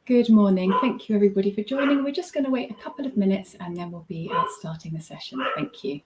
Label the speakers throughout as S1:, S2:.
S1: Good morning. Thank you, everybody, for joining. We're just going to wait a couple of minutes and then we'll be starting the session. Thank you.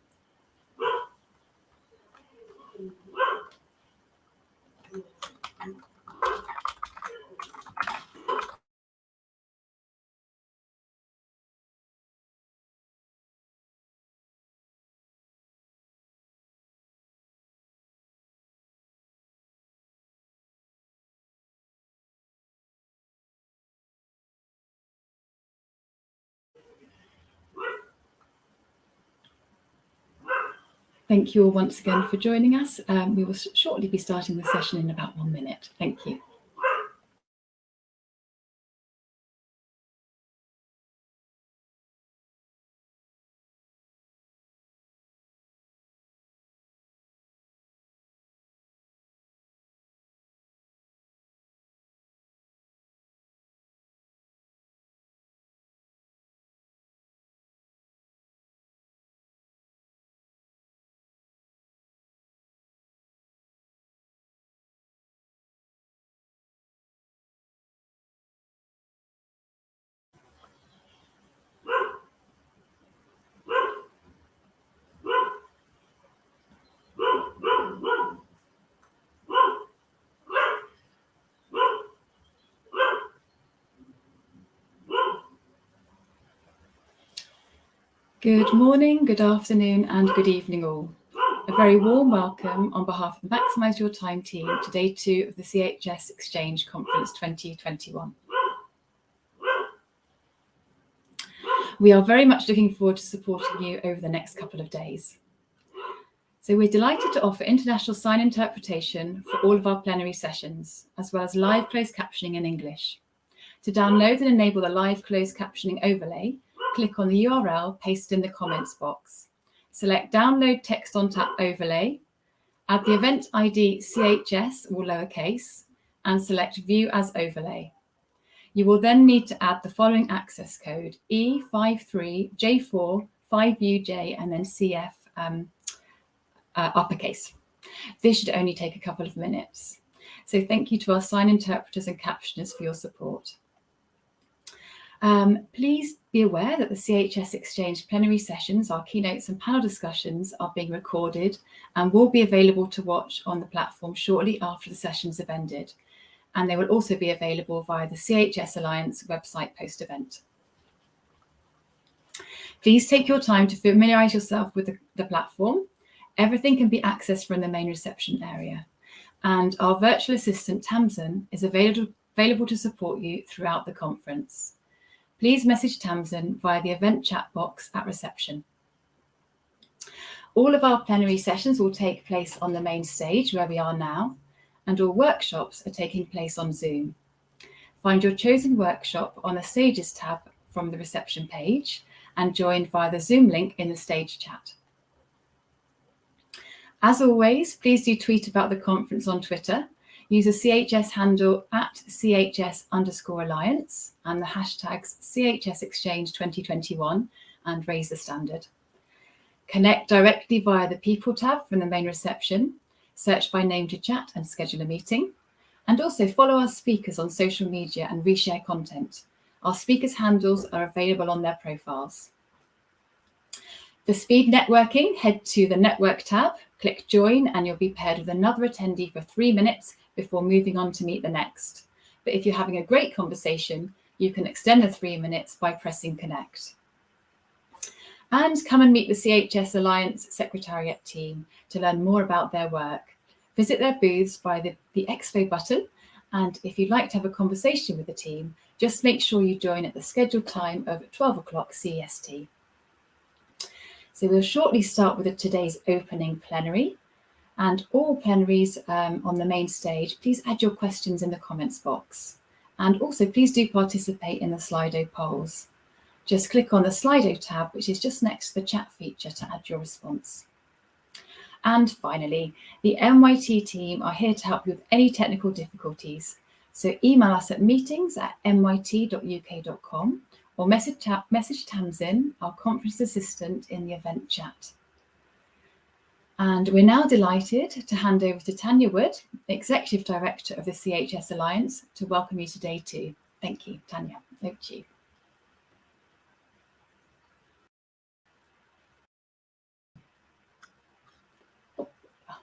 S1: Thank you all once again for joining us. We will shortly be starting the session in about 1 minute. Thank you. Good morning, good afternoon, and good evening all. A very warm welcome on behalf of the Maximise Your Time team to Day 2 of the CHS Exchange Conference 2021. We are very much looking forward to supporting you over the next couple of days. So we're delighted to offer international sign interpretation for all of our plenary sessions, as well as live closed captioning in English. To download and enable the live closed captioning overlay, click on the URL pasted in the comments box. Select Download Text on Tap Overlay, add the event ID CHS or lowercase, and select View as Overlay. You will then need to add the following access code, E53J45UJ and then CF uppercase. This should only take a couple of minutes. So thank you to our sign interpreters and captioners for your support. Please be aware that the CHS Exchange plenary sessions, our keynotes and panel discussions are being recorded and will be available to watch on the platform shortly after the sessions have ended. And they will also be available via the CHS Alliance website post-event. Please take your time to familiarise yourself with the platform. Everything can be accessed from the main reception area. And our virtual assistant, Tamsin, is available to support you throughout the conference. Please message Tamsin via the event chat box at reception. All of our plenary sessions will take place on the main stage where we are now, and all workshops are taking place on Zoom. Find your chosen workshop on the Stages tab from the reception page and join via the Zoom link in the stage chat. As always, please do tweet about the conference on Twitter. Use the CHS handle @CHS_Alliance and the hashtags CHS Exchange 2021 and raise the standard. Connect directly via the People tab from the main reception, search by name to chat and schedule a meeting, and also follow our speakers on social media and reshare content. Our speakers' handles are available on their profiles. For speed networking, head to the Network tab, click Join, and you'll be paired with another attendee for 3 minutes before moving on to meet the next. But if you're having a great conversation, you can extend the 3 minutes by pressing Connect. And come and meet the CHS Alliance Secretariat team to learn more about their work. Visit their booths by the Expo button, and if you'd like to have a conversation with the team, just make sure you join at the scheduled time of 12 o'clock CEST. So we'll shortly start with today's opening plenary, and all plenaries on the main stage, please add your questions in the comments box. And also please do participate in the Slido polls. Just click on the Slido tab, which is just next to the chat feature, to add your response. And finally, the MYT team are here to help you with any technical difficulties. So email us at meetings@myt.uk.com or message Tamsin, our conference assistant, in the event chat. And we're now delighted to hand over to Tanya Wood, Executive Director of the CHS Alliance, to welcome you to Day 2. Thank you, Tanya. Over to you.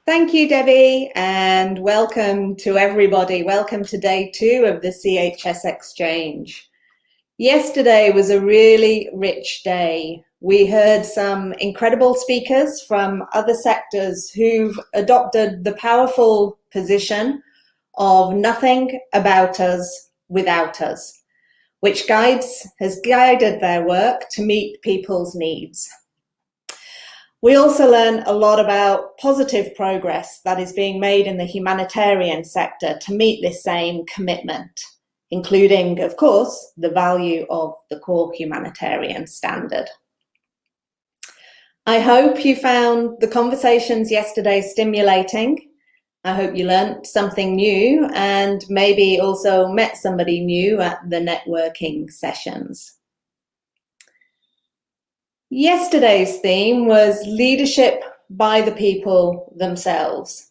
S2: Thank you, Debbie, and welcome to everybody. Welcome to day 2 of the CHS Exchange. Yesterday was a really rich day. We heard some incredible speakers from other sectors who've adopted the powerful position of nothing about us without us, which has guided their work to meet people's needs. We also learned a lot about positive progress that is being made in the humanitarian sector to meet this same commitment, including, of course, the value of the core humanitarian standard. I hope you found the conversations yesterday stimulating. I hope you learned something new and maybe also met somebody new at the networking sessions. Yesterday's theme was leadership by the people themselves.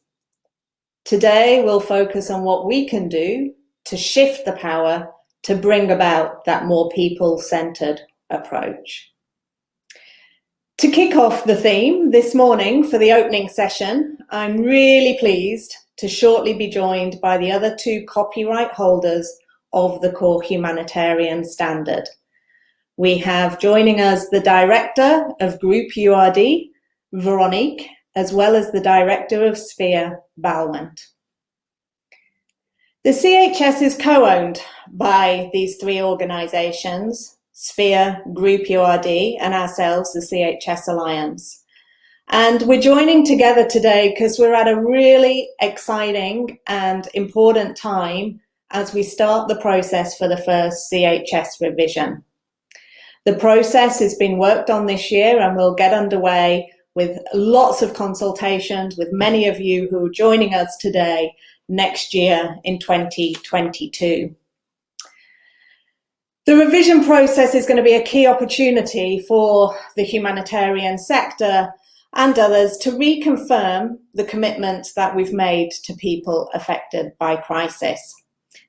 S2: Today we'll focus on what we can do to shift the power to bring about that more people-centered approach. To kick off the theme this morning for the opening session, I'm really pleased to shortly be joined by the other 2 copyright holders of the core humanitarian standard. We have joining us the Director of Groupe URD, Veronique, as well as the Director of Sphere, Balwant. The CHS is co-owned by these 3 organisations, Sphere, Groupe URD, and ourselves, the CHS Alliance. And we're joining together today because we're at a really exciting and important time as we start the process for the first CHS revision. The process has been worked on this year and will get underway with lots of consultations with many of you who are joining us today next year in 2022. The revision process is going to be a key opportunity for the humanitarian sector and others to reconfirm the commitments that we've made to people affected by crisis.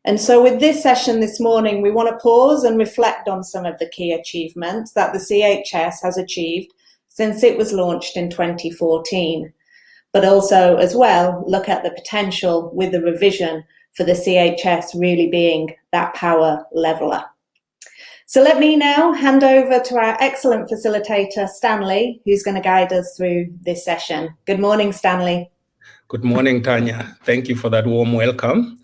S2: And so with this session this morning, we want to pause and reflect on some of the key achievements that the CHS has achieved since it was launched in 2014, but also as well look at the potential with the revision for the CHS really being that power leveller. So let me now hand over to our excellent facilitator, Stanley, who's going to guide us through this session. Good morning, Stanley.
S3: Good morning, Tanya. Thank you for that warm welcome.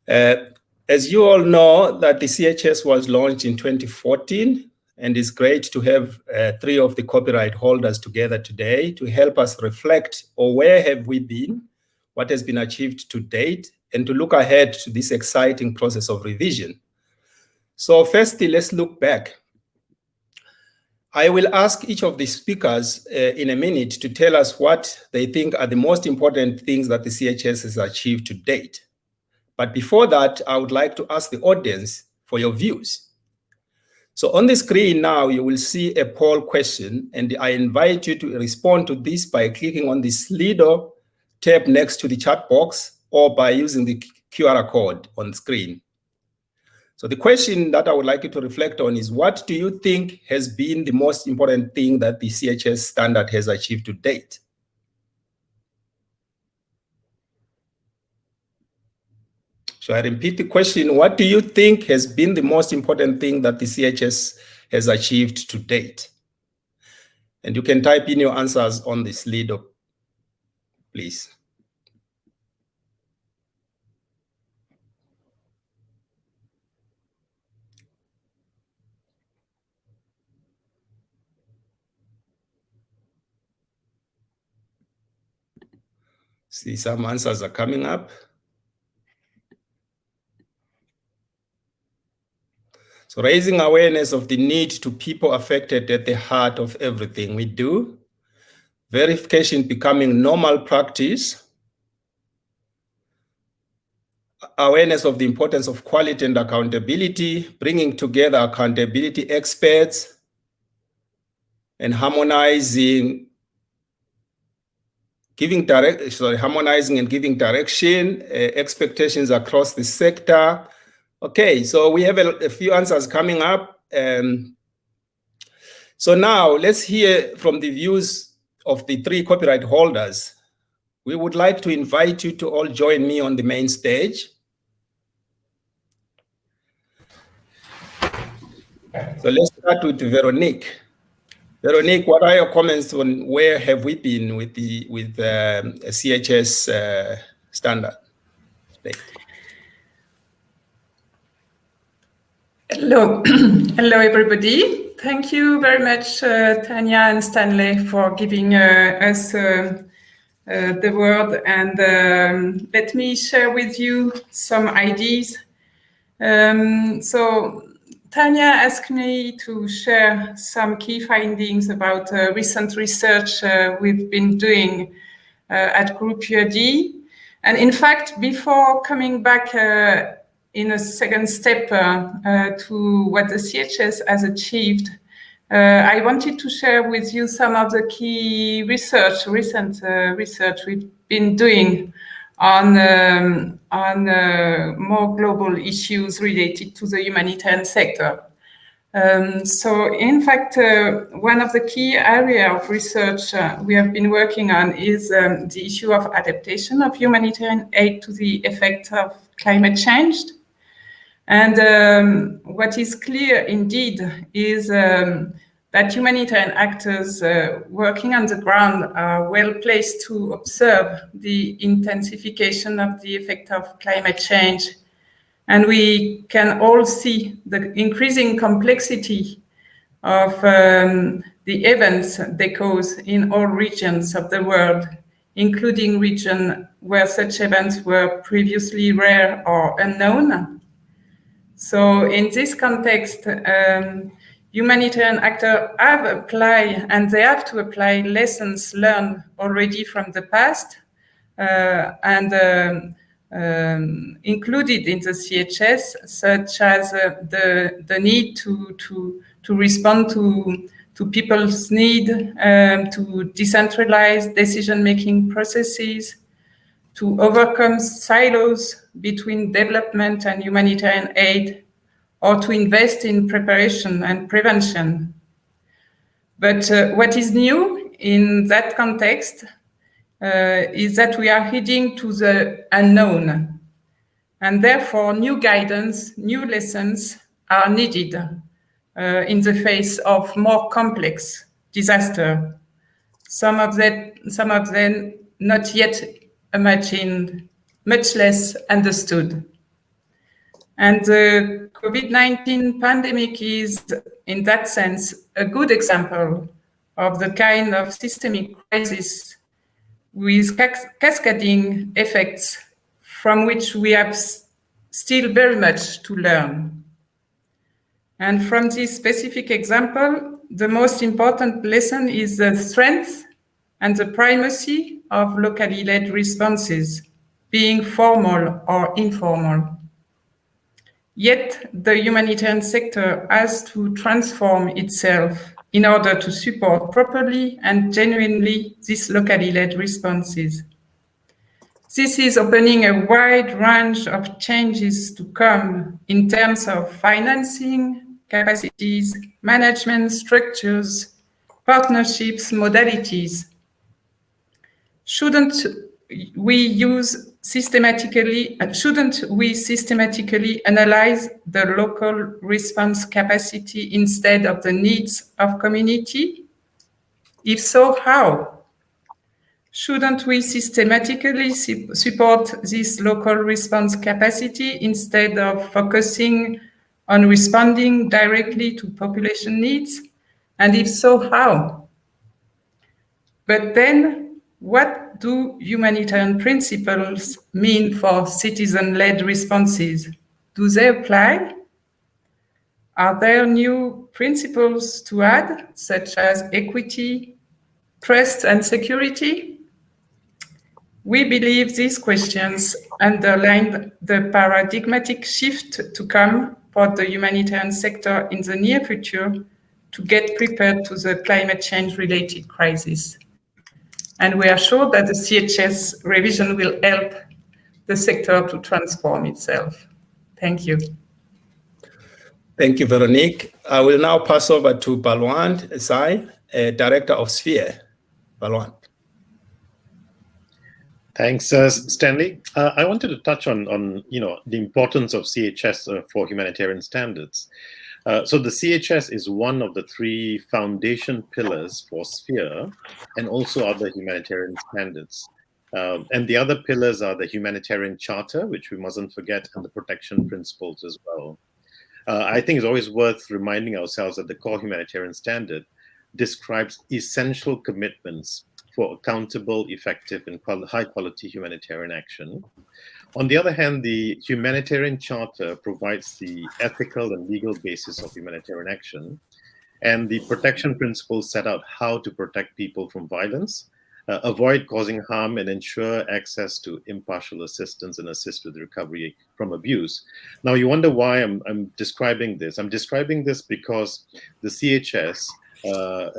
S3: As you all know, that the CHS was launched in 2014, and it's great to have 3 of the copyright holders together today to help us reflect on where have we been, what has been achieved to date, and to look ahead to this exciting process of revision. So firstly, let's look back. I will ask each of the speakers in a minute to tell us what they think are the most important things that the CHS has achieved to date. But before that, I would like to ask the audience for your views. So on the screen now, you will see a poll question, and I invite you to respond to this by clicking on the Slido tab next to the chat box or by using the QR code on the screen. So the question that I would like you to reflect on is, what do you think has been the most important thing that the CHS standard has achieved to date? So I repeat the question, what do you think has been the most important thing that the CHS has achieved to date? And you can type in your answers on the Slido, please. See, some answers are coming up. So raising awareness of the need to people affected at the heart of everything we do. Verification becoming normal practice. Awareness of the importance of quality and accountability, bringing together accountability experts, and harmonizing and giving direction, expectations across the sector, Okay, so we have a few answers coming up. So now let's hear from the views of the 3 copyright holders. We would like to invite you to all join me on the main stage. So let's start with Veronique. Veronique, what are your comments on where have we been with the CHS standard?
S4: Hello, hello everybody. Thank you very much, Tanya and Stanley, for giving us the word, and let me share with you some ideas. So Tanya asked me to share some key findings about recent research we've been doing at Groupe URD. And in fact, before coming back in a second step to what the CHS has achieved, I wanted to share with you some of the key recent research we've been doing on more global issues related to the humanitarian sector. So in fact, one of the key areas of research we have been working on is the issue of adaptation of humanitarian aid to the effects of climate change. And what is clear indeed is that humanitarian actors working on the ground are well placed to observe the intensification of the effect of climate change. And we can all see the increasing complexity of the events they cause in all regions of the world, including regions where such events were previously rare or unknown. So in this context, humanitarian actors have applied, and they have to apply lessons learned already from the past, included in the CHS, such as the need to respond to people's need, to decentralize decision-making processes, to overcome silos between development and humanitarian aid, or to invest in preparation and prevention. But what is new in that context is that we are heading to the unknown, and therefore new guidance, new lessons are needed in the face of more complex disaster. Some of them not yet imagined, much less understood. And the COVID-19 pandemic is, in that sense, a good example of the kind of systemic crisis with cascading effects from which we have still very much to learn. And from this specific example, the most important lesson is the strength and the primacy of locally led responses, being formal or informal. Yet the humanitarian sector has to transform itself in order to support properly and genuinely these locally led responses. This is opening a wide range of changes to come in terms of financing, capacities, management structures, partnerships, modalities. Shouldn't we systematically analyze the local response capacity instead of the needs of community? If so, how? Shouldn't we systematically support this local response capacity instead of focusing on responding directly to population needs? And if so, how? But then, what do humanitarian principles mean for citizen-led responses? Do they apply? Are there new principles to add, such as equity, trust, and security? We believe these questions underline the paradigmatic shift to come for the humanitarian sector in the near future to get prepared to the climate change-related crisis. And we are sure that the CHS revision will help the sector to transform itself. Thank you.
S3: Thank you, Veronique. I will now pass over to Balwant Sai, Director of Sphere. Balwant.
S5: Thanks, Stanley. I wanted to touch on the importance of CHS for humanitarian standards. So the CHS is one of the 3 foundation pillars for Sphere and also other humanitarian standards. And the other pillars are the Humanitarian Charter, which we mustn't forget, and the protection principles as well. I think it's always worth reminding ourselves that the core humanitarian standard describes essential commitments for accountable, effective, and high-quality humanitarian action. On the other hand, the Humanitarian Charter provides the ethical and legal basis of humanitarian action, and the protection principles set out how to protect people from violence, avoid causing harm, and ensure access to impartial assistance and assist with recovery from abuse. Now, you wonder why I'm describing this. I'm describing this because the CHS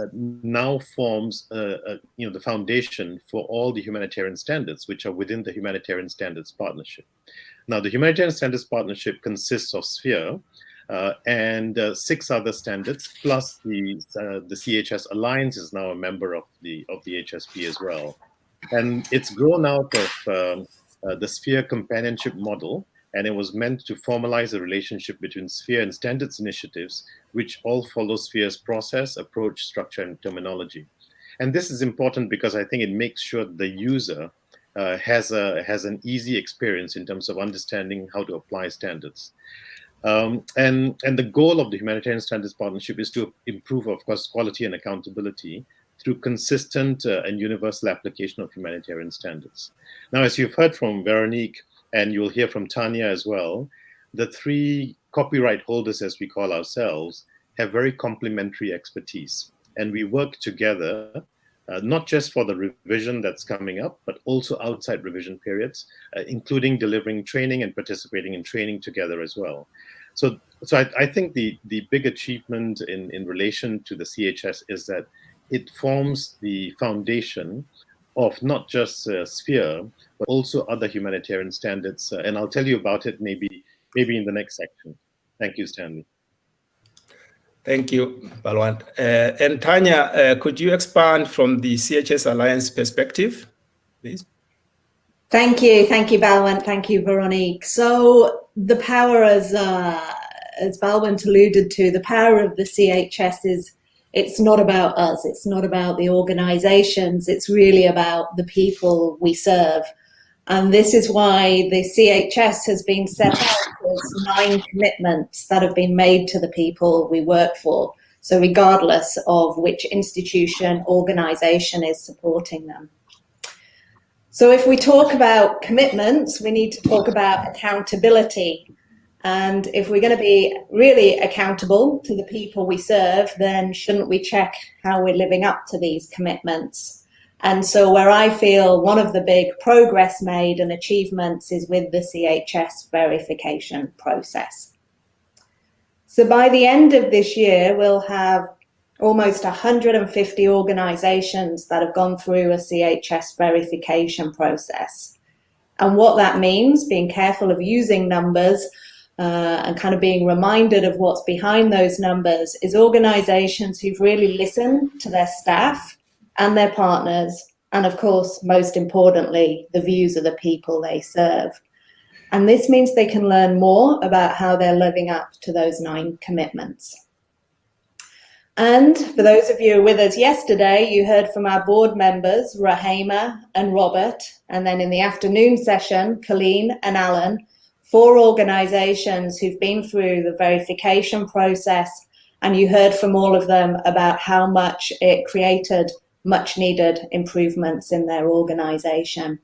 S5: now forms the foundation for all the humanitarian standards which are within the Humanitarian Standards Partnership. Now, the Humanitarian Standards Partnership consists of Sphere and 6 other standards, plus the CHS Alliance is now a member of the HSP as well. And it's grown out of the Sphere companionship model, and it was meant to formalize a relationship between Sphere and standards initiatives, which all follow Sphere's process, approach, structure, and terminology. And this is important because I think it makes sure the user has an easy experience in terms of understanding how to apply standards. And the goal of the Humanitarian Standards Partnership is to improve, of course, quality and accountability through consistent and universal application of humanitarian standards. Now, as you've heard from Veronique, and you'll hear from Tanya as well, the 3 copyright holders, as we call ourselves, have very complementary expertise. And we work together, not just for the revision that's coming up, but also outside revision periods, including delivering training and participating in training together as well. So I think the big achievement in relation to the CHS is that it forms the foundation of not just Sphere, but also other humanitarian standards. And I'll tell you about it maybe in the next section. Thank you, Stanley.
S3: Thank you, Balwant. And Tanya, could you expand from the CHS Alliance perspective, please?
S2: Thank you, Balwant. Thank you, Veronique. So the power, as Balwant alluded to, the power of the CHS is, it's not about us, it's not about the organizations, it's really about the people we serve. And this is why the CHS has been set out as 9 commitments that have been made to the people we work for. So regardless of which institution, organization is supporting them. So if we talk about commitments, we need to talk about accountability. And if we're going to be really accountable to the people we serve, then shouldn't we check how we're living up to these commitments? And so where I feel one of the big progress made and achievements is with the CHS verification process. So by the end of this year, we'll have almost 150 organizations that have gone through a CHS verification process. And what that means, being careful of using numbers, and kind of being reminded of what's behind those numbers, is organizations who've really listened to their staff and their partners, and of course, most importantly, the views of the people they serve. And this means they can learn more about how they're living up to those 9 commitments. And for those of you who were with us yesterday, you heard from our board members, Rahema and Robert, and then in the afternoon session, Colleen and Alan, 4 organizations who've been through the verification process, and you heard from all of them about how much it created much needed improvements in their organization.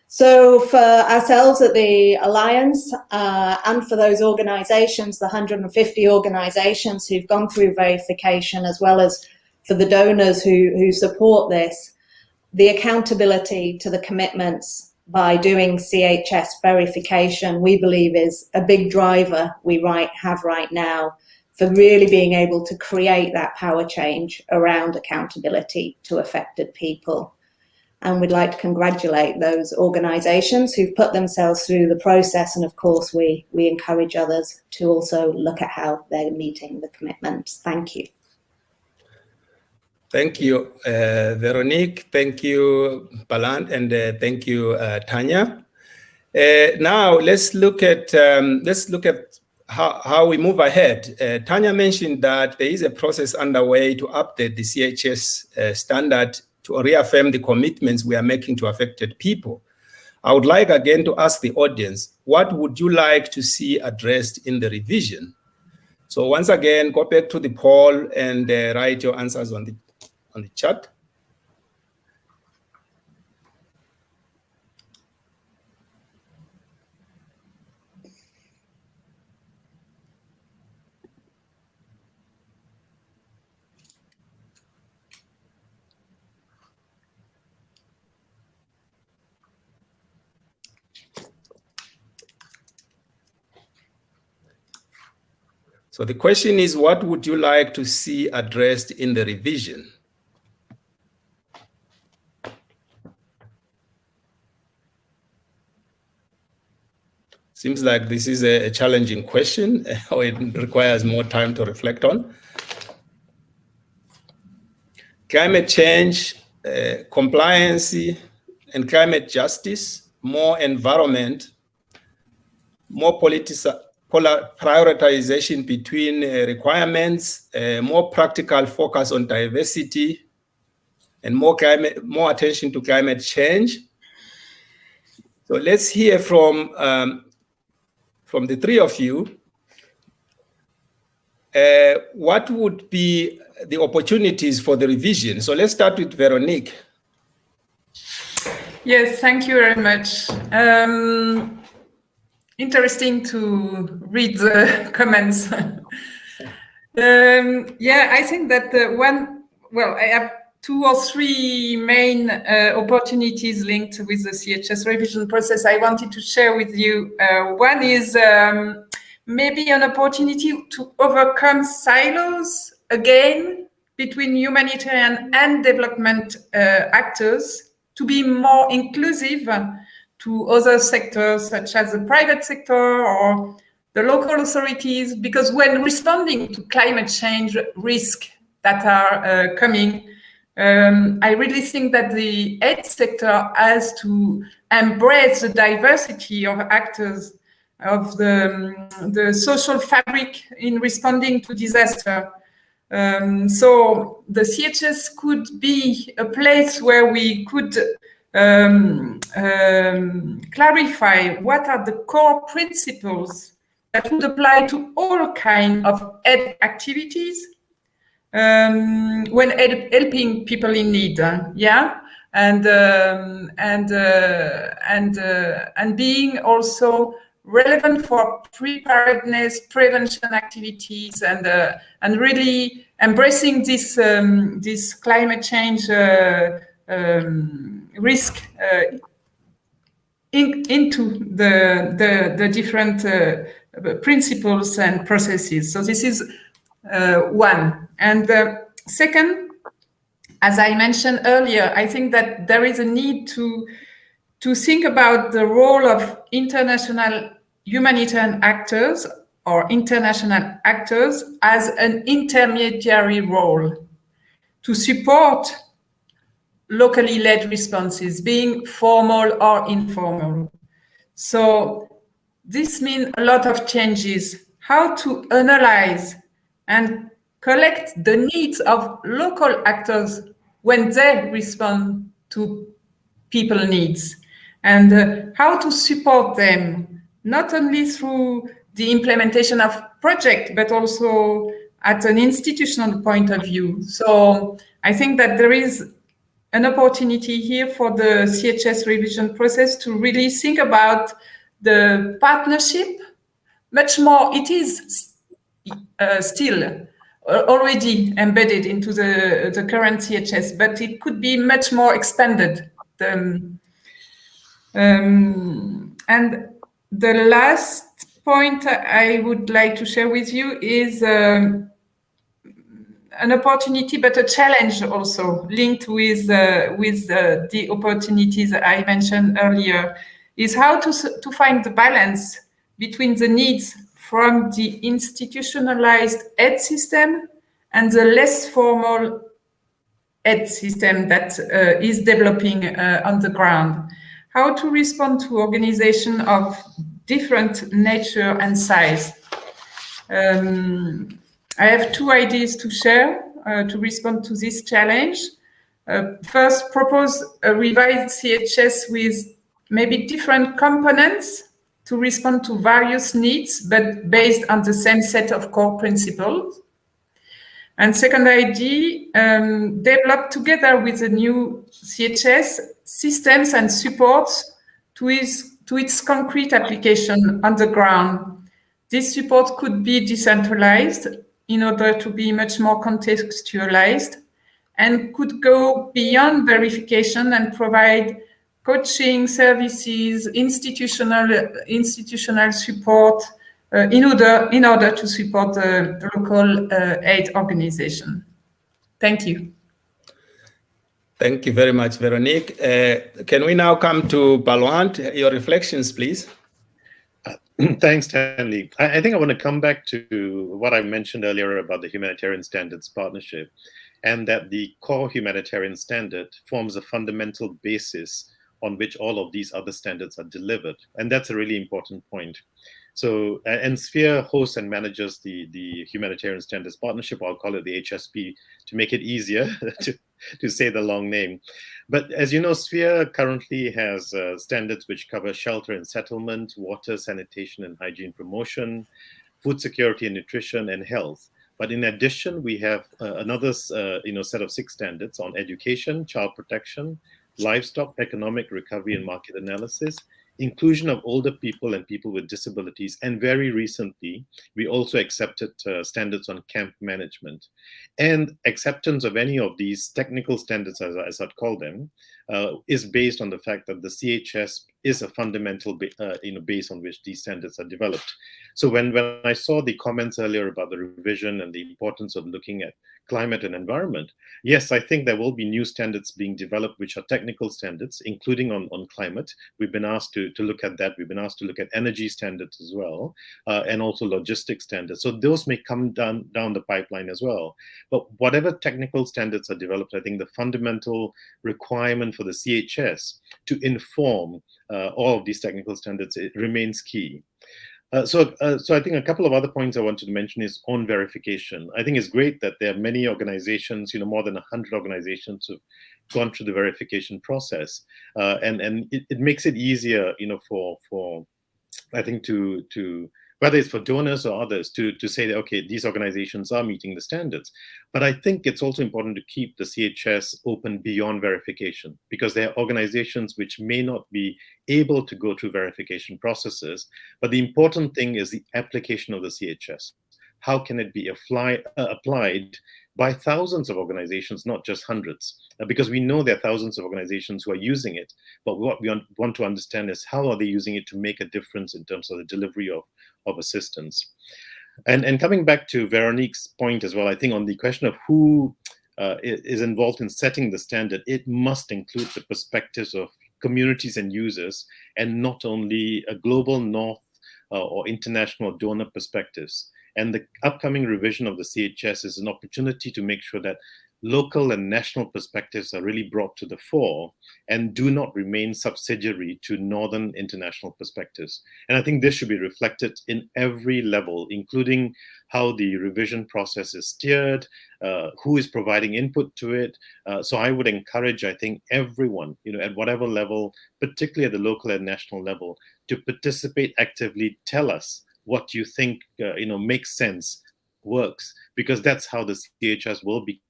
S2: So for ourselves at the Alliance, and for those organizations, the 150 organizations who've gone through verification, as well as for the donors who support this, the accountability to the commitments by doing CHS verification, we believe, is a big driver we have right now for really being able to create that power change around accountability to affected people. And we'd like to congratulate those organisations who've put themselves through the process. And of course, we encourage others to also look at how they're meeting the commitments. Thank you.
S3: Thank you, Veronique. Thank you, Balant, and thank you, Tanya. Now let's look at how we move ahead. Tanya mentioned that there is a process underway to update the CHS standard to reaffirm the commitments we are making to affected people. I would like again to ask the audience, what would you like to see addressed in the revision? So once again, go back to the poll and write your answers on the chat. So the question is, what would you like to see addressed in the revision? Seems like this is a challenging question, or it requires more time to reflect on. Climate change, compliance, and climate justice, more environment, more prioritization between requirements, more practical focus on diversity, and more attention to climate change. So let's hear from the three of you. What would be the opportunities for the revision? So let's start with Veronique.
S4: Yes, thank you very much. Interesting to read the comments. Yeah, I think that I have 2 or 3 main opportunities linked with the CHS revision process I wanted to share with you. One is maybe an opportunity to overcome silos again between humanitarian and development actors, to be more inclusive to other sectors such as the private sector or the local authorities, because when responding to climate change risks that are coming, I really think that the aid sector has to embrace the diversity of actors of the social fabric in responding to disaster. So the CHS could be a place where we could clarify what are the core principles that would apply to all kinds of aid activities when helping people in need, and being also relevant for preparedness, prevention activities, and really embracing this this climate change risk into the different principles and processes. So this is one. And second, as I mentioned earlier, I think that there is a need to think about the role of international humanitarian actors or international actors as an intermediary role to support locally led responses, being formal or informal. So this means a lot of changes, how to analyze and collect the needs of local actors when they respond to people needs, and how to support them, not only through the implementation of projects, but also at an institutional point of view. So I think that there is an opportunity here for the CHS revision process to really think about the partnership much more. It is still already embedded into the current CHS, but it could be much more expanded. And the last point I would like to share with you is an opportunity, but a challenge also linked with the opportunities I mentioned earlier, is how to find the balance between the needs from the institutionalized ed system and the less formal ed system that is developing on the ground. How to respond to organizations of different nature and size. I have two ideas to share to respond to this challenge. First, propose a revised CHS with maybe different components to respond to various needs, but based on the same set of core principles. And second idea, develop together with the new CHS systems and supports to its concrete application on the ground. This support could be decentralized in order to be much more contextualized and could go beyond verification and provide coaching services, institutional support in order to support the local aid organization. Thank you.
S3: Thank you very much, Veronique. Can we now come to Balwant? Your reflections, please.
S5: Thanks, Stanley. I think I want to come back to what I mentioned earlier about the Humanitarian Standards Partnership, and that the core humanitarian standard forms a fundamental basis on which all of these other standards are delivered. And that's a really important point. So, and Sphere hosts and manages the Humanitarian Standards Partnership, I'll call it the HSP, to make it easier to say the long name. But as you know, Sphere currently has standards which cover shelter and settlement, water, sanitation and hygiene promotion, food security and nutrition, and health. But in addition, we have another set of 6 standards on education, child protection, livestock, economic recovery and market analysis, inclusion of older people and people with disabilities, and very recently, we also accepted standards on camp management. And acceptance of any of these technical standards, as I'd call them, is based on the fact that the CHS is a fundamental base on which these standards are developed. So when I saw the comments earlier about the revision and the importance of looking at climate and environment, yes, I think there will be new standards being developed, which are technical standards, including on climate. We've been asked to look at that. We've been asked to look at energy standards as well, and also logistics standards. So those may come down the pipeline as well. But whatever technical standards are developed, I think the fundamental requirement for the CHS to inform all of these technical standards, it remains key. So I think a couple of other points I wanted to mention is on verification. I think it's great that there are many organizations, more than 100 organizations who've gone through the verification process, and it makes it easier, for I think to whether it's for donors or others to say that, okay, these organizations are meeting the standards. But I think it's also important to keep the CHS open beyond verification, because there are organizations which may not be able to go through verification processes. But the important thing is the application of the CHS. How can it be applied by thousands of organizations, not just hundreds? Because we know there are thousands of organizations who are using it, but what we want to understand is how are they using it to make a difference in terms of the delivery of assistance. And coming back to Veronique's point as well, I think on the question of who is involved in setting the standard, it must include the perspectives of communities and users, and not only a global north or international donor perspectives. And the upcoming revision of the CHS is an opportunity to make sure that local and national perspectives are really brought to the fore and do not remain subsidiary to northern international perspectives. And I think this should be reflected in every level, including how the revision process is steered, who is providing input to it. So I would encourage, I think, everyone, at whatever level, particularly at the local and national level, to participate actively, tell us what you think, makes sense, works, because that's how the CHS will be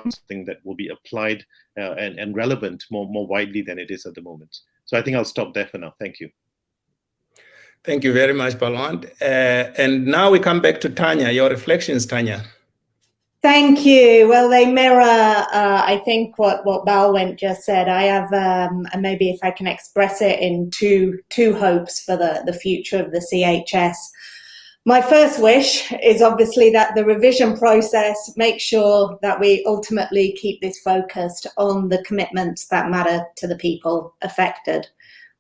S5: something that will be applied and relevant more widely than it is at the moment. So I think I'll stop there for now. Thank you.
S3: Thank you very much, Balwant. And now we come back to Tanya. Your reflections, Tanya.
S2: Thank you. Well, they mirror, I think, what Balwant just said. I have, and maybe if I can express it in two hopes for the future of the CHS. My first wish is obviously that the revision process makes sure that we ultimately keep this focused on the commitments that matter to the people affected.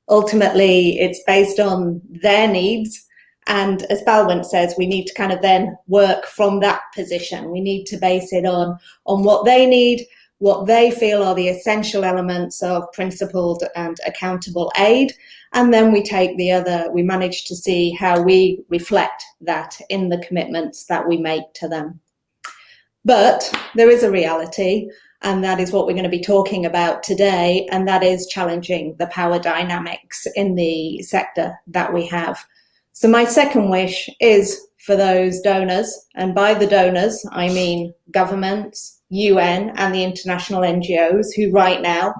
S2: Ultimately, it's based on their needs. And as Balwant says, we need to kind of then work from that position. We need to base it on what they need, what they feel are the essential elements of principled and accountable aid. And then we take the other, we manage to see how we reflect that in the commitments that we make to them. But there is a reality, and that is what we're going to be talking about today, and that is challenging the power dynamics in the sector that we have. So my second wish is for those donors, and by the donors, I mean governments, UN, and the international NGOs who right now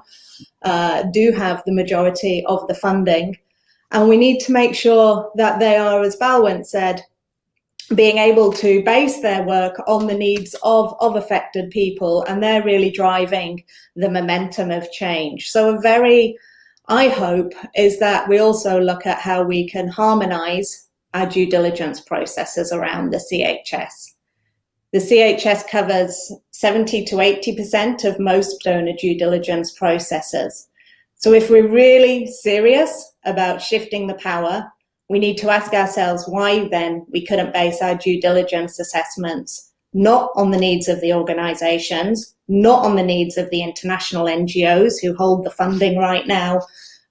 S2: do have the majority of the funding. And we need to make sure that they are, as Balwant said, being able to base their work on the needs of affected people, and they're really driving the momentum of change. So I hope is that we also look at how we can harmonise our due diligence processes around the CHS. The CHS covers 70 to 80% of most donor due diligence processes. So if we're really serious about shifting the power, we need to ask ourselves why then we couldn't base our due diligence assessments not on the needs of the organisations, not on the needs of the international NGOs who hold the funding right now,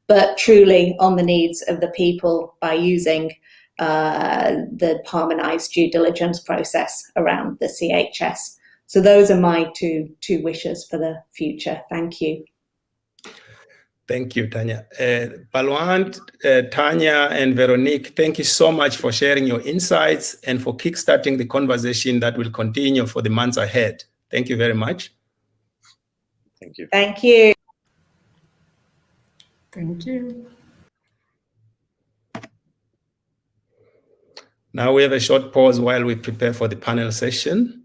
S2: but truly on the needs of the people by using the harmonised due diligence process around the CHS. So those are my two wishes for the future. Thank you.
S3: Thank you, Tanya. Balwant, Tanya, and Veronique, thank you so much for sharing your insights and for kickstarting the conversation that will continue for the months ahead. Thank you very much.
S5: Thank you.
S2: Thank you.
S4: Thank you.
S3: Now we have a short pause while we prepare for the panel session.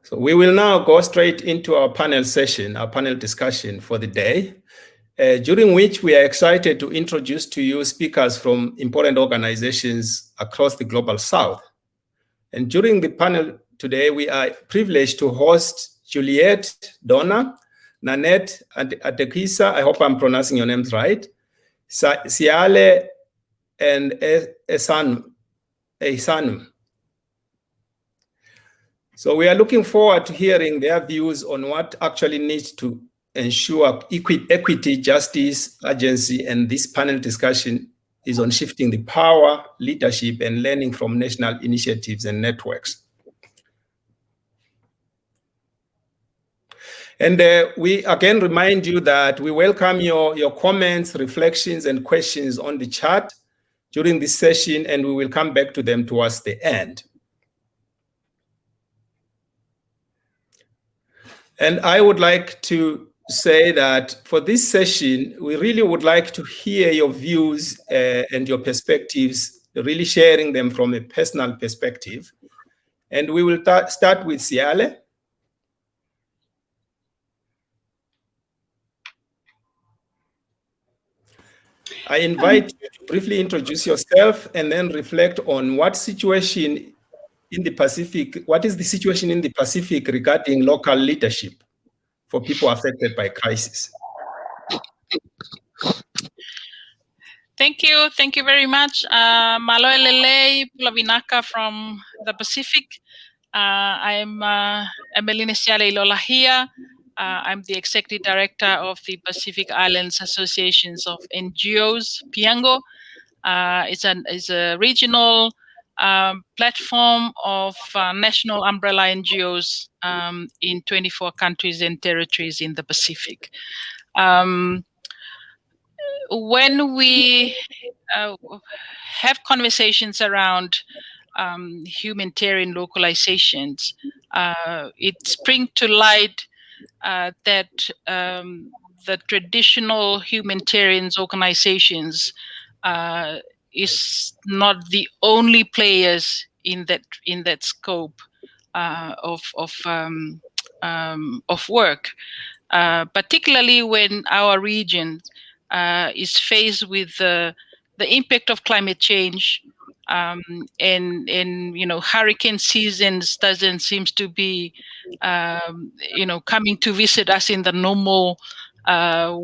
S3: So we will now go straight into our panel session, our panel discussion for the day, during which we are excited to introduce to you speakers from important organizations across the Global South. And during the panel today, we are privileged to host Juliet Donna, Nanette Adekisa, I hope I'm pronouncing your names right, Siale, and Esanum. So we are looking forward to hearing their views on what actually needs to ensure equity, justice, urgency, and this panel discussion is on shifting the power, leadership, and learning from national initiatives and networks. And we again remind you that we welcome your comments, reflections, and questions on the chat during this session, and we will come back to them towards the end. And I would like to say that for this session, we really would like to hear your views and your perspectives, really sharing them from a personal perspective. And we will start with Siale. I invite you to briefly introduce yourself and then reflect on what situation in the Pacific, what is the situation in the Pacific regarding local leadership for people affected by crisis?
S6: Thank you very much. Maloelele Pulavinaka from the Pacific. I'm Emeline Siale Ilolahia. I'm the Executive Director of the Pacific Islands Associations of NGOs, PIANGO. It's a regional platform of national umbrella NGOs in 24 countries and territories in the Pacific. When we have conversations around humanitarian localizations, it springs to light that the traditional humanitarian organizations is not the only players in that scope of work, particularly when our region is faced with the impact of climate change, and hurricane seasons doesn't seem to be coming to visit us in the normal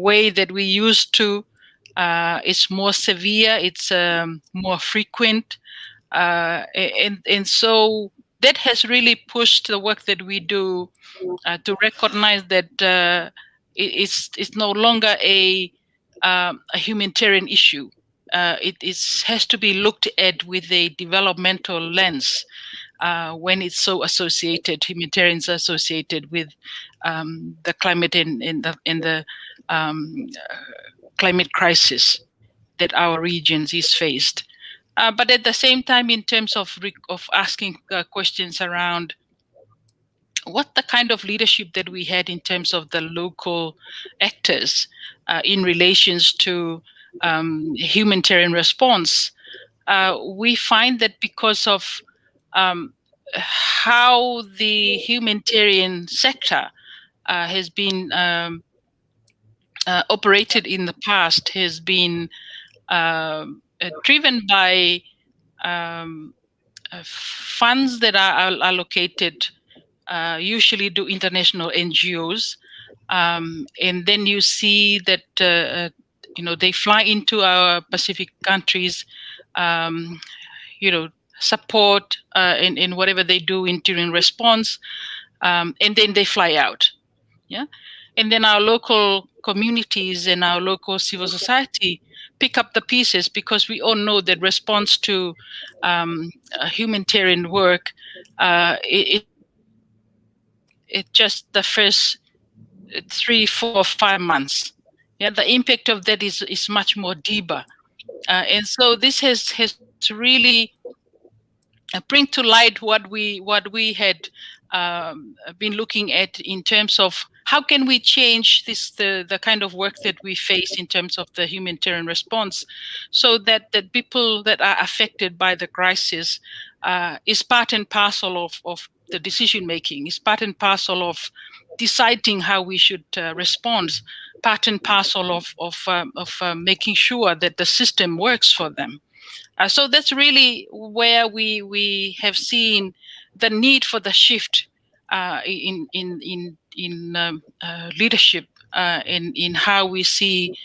S6: way that we used to. It's more severe, it's more frequent, and so that has really pushed the work that we do to recognize that it's no longer a humanitarian issue. It has to be looked at with a developmental lens when it's so associated, humanitarians associated with the climate and the climate crisis that our regions is faced. But at the same time, in terms of asking questions around what the kind of leadership that we had in terms of the local actors in relations to humanitarian response, we find that because of how the humanitarian sector has been operated in the past, has been driven by funds that are allocated usually to international NGOs, and then you see that they fly into our Pacific countries, support in whatever they do in during response, and then they fly out. Yeah, and then our local communities and our local civil society pick up the pieces, because we all know that response to humanitarian work, it's just the first 3, 4, 5 months. Yeah, the impact of that is much more deeper, and so this has really bring to light what we had been looking at in terms of how can we change the kind of work that we face in terms of the humanitarian response, so that the people that are affected by the crisis is part and parcel of the decision making, is part and parcel of deciding how we should respond, part and parcel of making sure that the system works for them. So that's really where we have seen the need for the shift in leadership, in how we see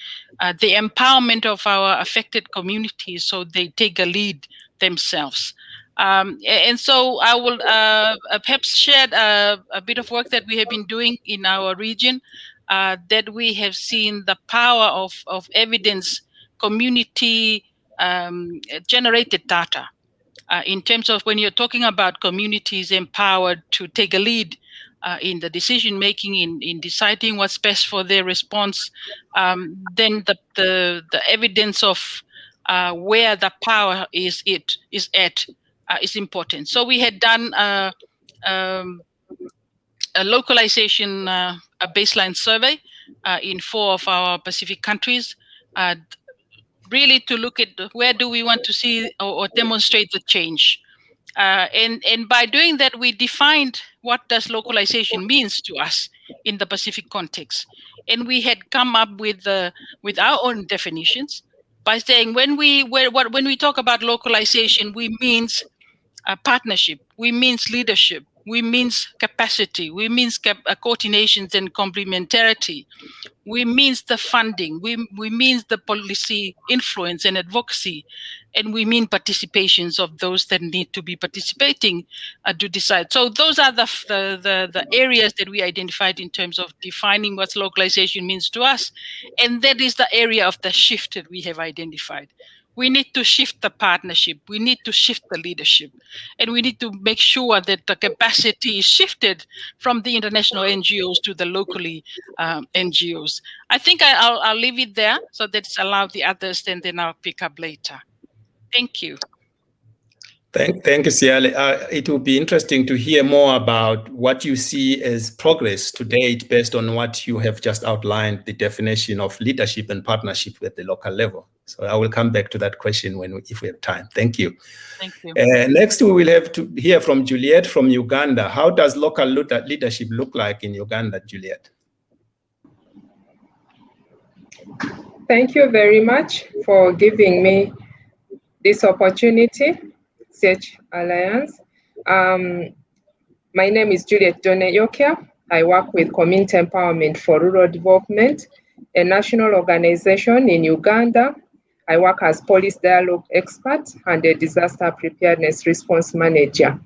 S6: the empowerment of our affected communities, so they take a lead themselves. And so I will perhaps share a bit of work that we have been doing in our region, that we have seen the power of evidence, community generated data, in terms of when you're talking about communities empowered to take a lead in the decision making, in deciding what's best for their response, then the evidence of where the power is important. So we had done a localization, a baseline survey in 4 of our Pacific countries, really to look at where do we want to see or demonstrate the change. And by doing that, we defined what does localization means to us in the Pacific context. And we had come up with our own definitions by saying when we talk about localization, we means partnership, we means leadership, we means capacity, we means coordinations and complementarity, we means the funding, we means the policy influence and advocacy, and we mean participations of those that need to be participating to decide. So those are the areas that we identified in terms of defining what localization means to us, and that is the area of the shift that we have identified. we need to shift the partnership, we need to shift the leadership, and we need to make sure that the capacity is shifted from the international NGOs to the locally NGOs. I think I'll leave it there, so that's allow the others, and then I'll pick up later. Thank you.
S3: Thank you, Siale. It will be interesting to hear more about what you see as progress to date based on what you have just outlined, the definition of leadership and partnership at the local level. So I will come back to that question if we have time. Thank you.
S6: Thank you.
S3: Next, we will have to hear from Juliet from Uganda. How does local leadership look like in Uganda, Juliet?
S7: Thank you very much for giving me this opportunity, CHS Alliance. My name is Juliet Yokia. I work with Community Empowerment for Rural Development, a national organization in Uganda. I work as police dialogue expert and a disaster preparedness response manager.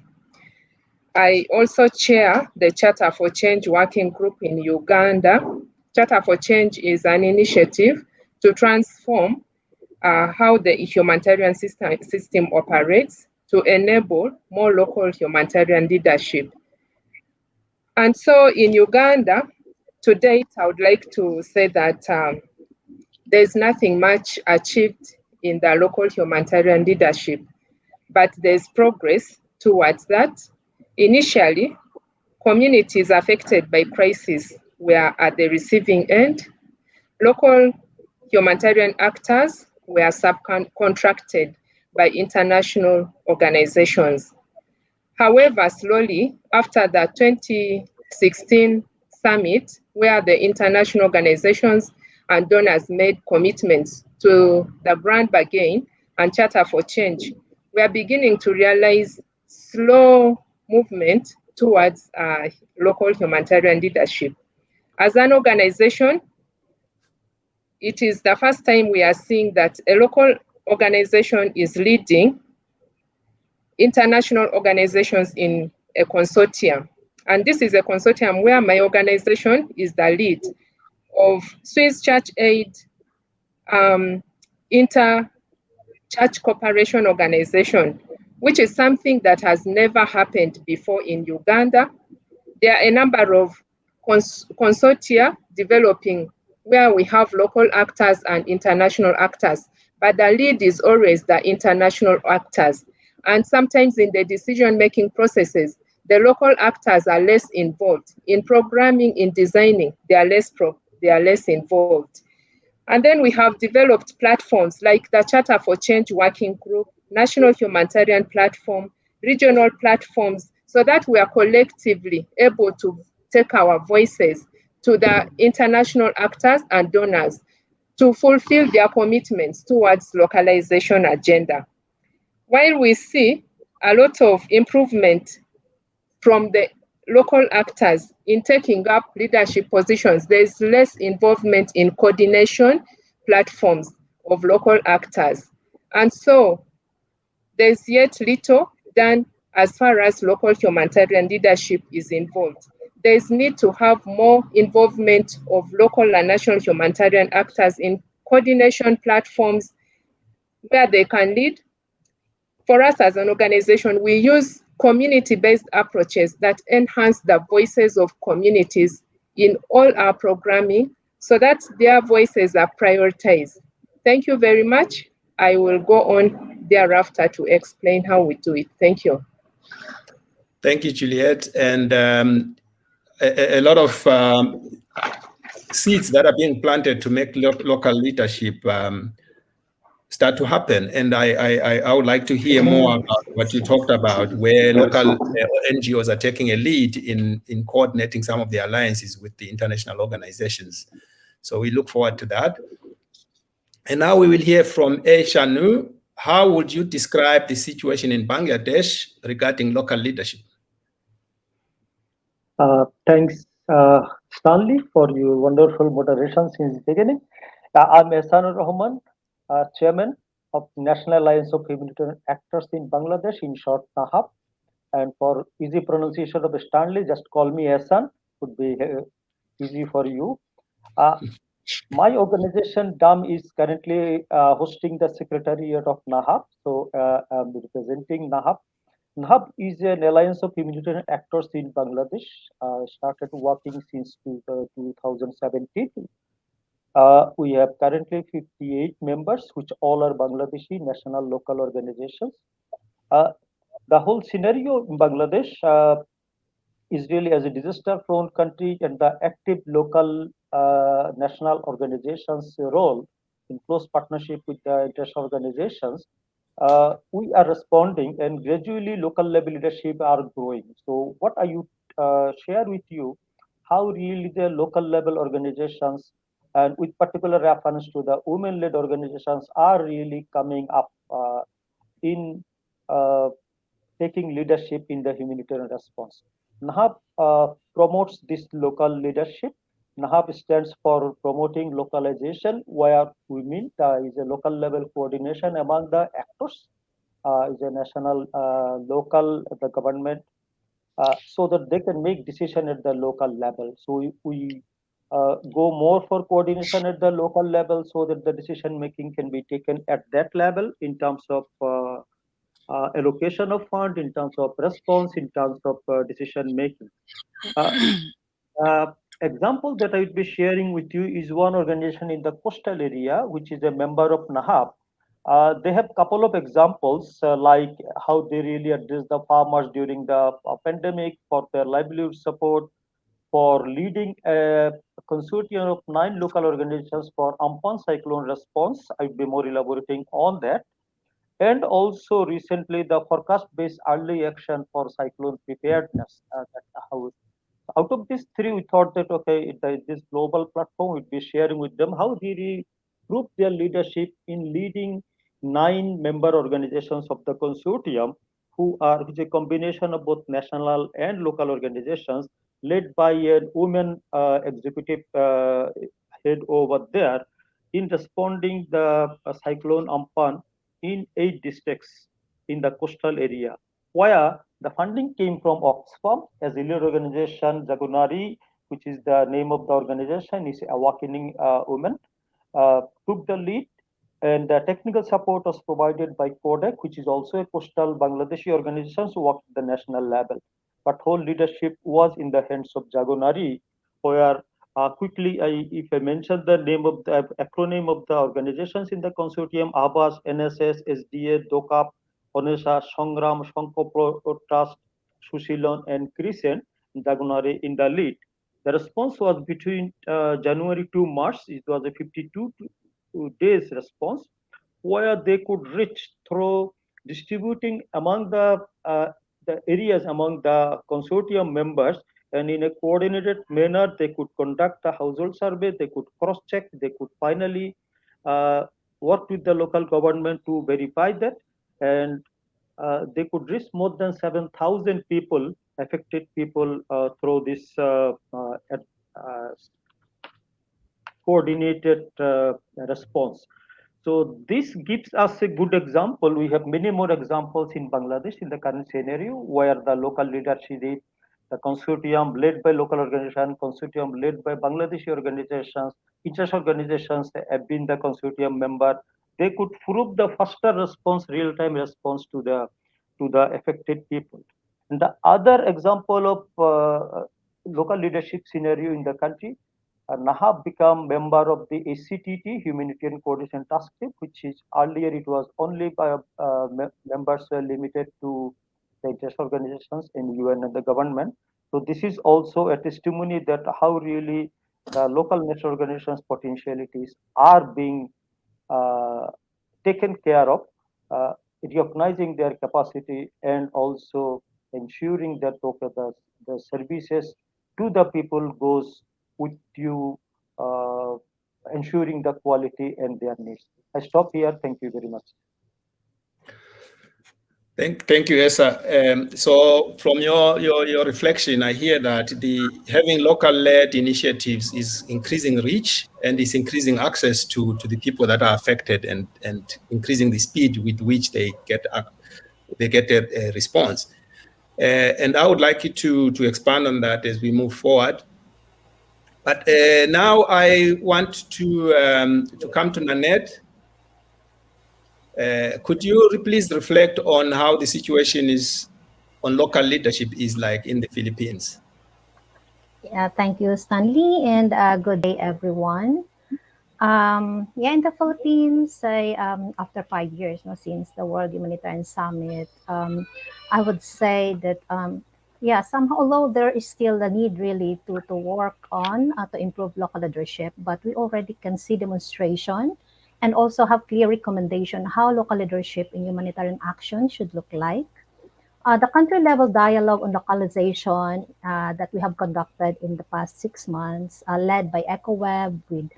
S7: I also chair the Charter for Change working group in Uganda. Charter for Change is an initiative to transform how the humanitarian system operates to enable more local humanitarian leadership. And so in Uganda, to date, I would like to say that there's nothing much achieved in the local humanitarian leadership, but there's progress towards that. Initially, communities affected by crisis were at the receiving end. Local humanitarian actors were subcontracted by international organizations. However, slowly, after the 2016 summit, where the international organizations and donors made commitments to the Grand Bargain and Charter for Change, we are beginning to realize slow movement towards local humanitarian leadership. As an organization, it is the first time we are seeing that a local organization is leading international organizations in a consortium. And this is a consortium where my organization is the lead of Swiss Church Aid Inter-Church Cooperation Organization, which is something that has never happened before in Uganda. There are a number of consortia developing where we have local actors and international actors, but the lead is always the international actors. And sometimes in the decision-making processes, the local actors are less involved. In programming, in designing, they are less involved. And then we have developed platforms like the Charter for Change Working Group, National Humanitarian Platform, regional platforms, so that we are collectively able to take our voices to the international actors and donors to fulfill their commitments towards localization agenda. While we see a lot of improvement from the local actors in taking up leadership positions, there's less involvement in coordination platforms of local actors. And so there's yet little done as far as local humanitarian leadership is involved. There's need to have more involvement of local and national humanitarian actors in coordination platforms where they can lead. For us as an organization, we use community-based approaches that enhance the voices of communities in all our programming so that their voices are prioritized. Thank you very much. I will go on thereafter to explain how we do it. Thank you.
S3: Thank you, Juliet. And a lot of seeds that are being planted to make local leadership start to happen. And I would like to hear more about what you talked about, where local NGOs are taking a lead in coordinating some of the alliances with the international organizations. So we look forward to that. And now we will hear from Shanu. How would you describe the situation in Bangladesh regarding local leadership?
S8: Thanks, Stanley, for your wonderful moderation since the beginning. I'm Ehsanur Rahman, Chairman of National Alliance of Humanitarian Actors in Bangladesh, in short NAHAB. And for easy pronunciation of Stanley, just call me Ehsan, would be easy for you. My organization, DAM, is currently hosting the Secretariat of NAHAB. So I'm representing NAHAB. NAHAB is an alliance of humanitarian actors in Bangladesh, started working since 2017. We have currently 58 members, which all are Bangladeshi national local organizations. The whole scenario in Bangladesh is really as a disaster-prone country, and the active local national organizations' role in close partnership with the international organizations, we are responding, and gradually local level leadership are growing. So what I would share with you, how really the local level organizations, and with particular reference to the women-led organizations, are really coming up in taking leadership in the humanitarian response. NAHAB promotes this local leadership. NAHAB stands for promoting localization, where we mean is a local level coordination among the actors, is a national, local, the government, so that they can make decision at the local level. So we go more for coordination at the local level, so that the decision making can be taken at that level in terms of allocation of fund, in terms of response, in terms of decision making. Example that I would be sharing with you is one organization in the coastal area, which is a member of NAHAB. They have a couple of examples, like how they really address the farmers during the pandemic for their livelihood support, for leading a consortium of 9 local organizations for Amphan cyclone response. I will be more elaborating on that. And also recently the forecast-based early action for cyclone preparedness. Out of these 3, we thought that, okay, this global platform would be sharing with them how they prove their leadership in leading 9 member organizations of the consortium, which is a combination of both national and local organizations, led by a woman executive head over there, in responding the cyclone Amphan in 8 districts in the coastal area, where the funding came from Oxfam as a lead organization. Jagunari, which is the name of the organization, is a awakening woman, took the lead, and the technical support was provided by Kodak, which is also a coastal Bangladeshi organization who worked at the national level. But whole leadership was in the hands of Jagunari, where quickly, if I mention the name of the acronym of the organizations in the consortium: ABAS, NSS, SDA, DOCAP, Onesha, Sangram, Shankopro Trust, Sushilon, and Crescent, Jagunari in the lead. The response was between January to March. It was a 52 days response, where they could reach through distributing among the areas among the consortium members, and in a coordinated manner they could conduct a household survey, they could cross-check, they could finally work with the local government to verify that, and they could reach more than 7,000 people, affected people, through this coordinated response. So this gives us a good example. We have many more examples in Bangladesh in the current scenario, where the local leadership, the consortium led by local organizations, consortium led by Bangladeshi organizations, international organizations have been the consortium member. They could prove the faster response, real-time response to the affected people. And the other example of local leadership scenario in the country, NAHAB become member of the HCTT, Humanitarian Coordination Task Team, which is earlier it was only by members limited to the international organizations in UN and the government. So this is also a testimony that how really the local national organizations' potentialities are being taken care of, recognizing their capacity, and also ensuring that the services to the people goes with you, ensuring the quality and their needs. I stop here. Thank you very much.
S3: Thank you, Esa. So from your reflection, I hear that having local-led initiatives is increasing reach and is increasing access to the people that are affected, and increasing the speed with which they get a response. And I would like you to expand on that as we move forward. But now I want to come to Nanette. Could you please reflect on how the situation is on local leadership is like in the Philippines?
S9: Yeah, thank you, Stanley, and good day, everyone. Yeah, in the Philippines, after 5 years since the World Humanitarian Summit, I would say that yeah, somehow, although there is still a need really to work on to improve local leadership, but we already can see demonstration and also have clear recommendation how local leadership in humanitarian action should look like. The country-level dialogue on localization that we have conducted in the past 6 months, led by ECOWEB with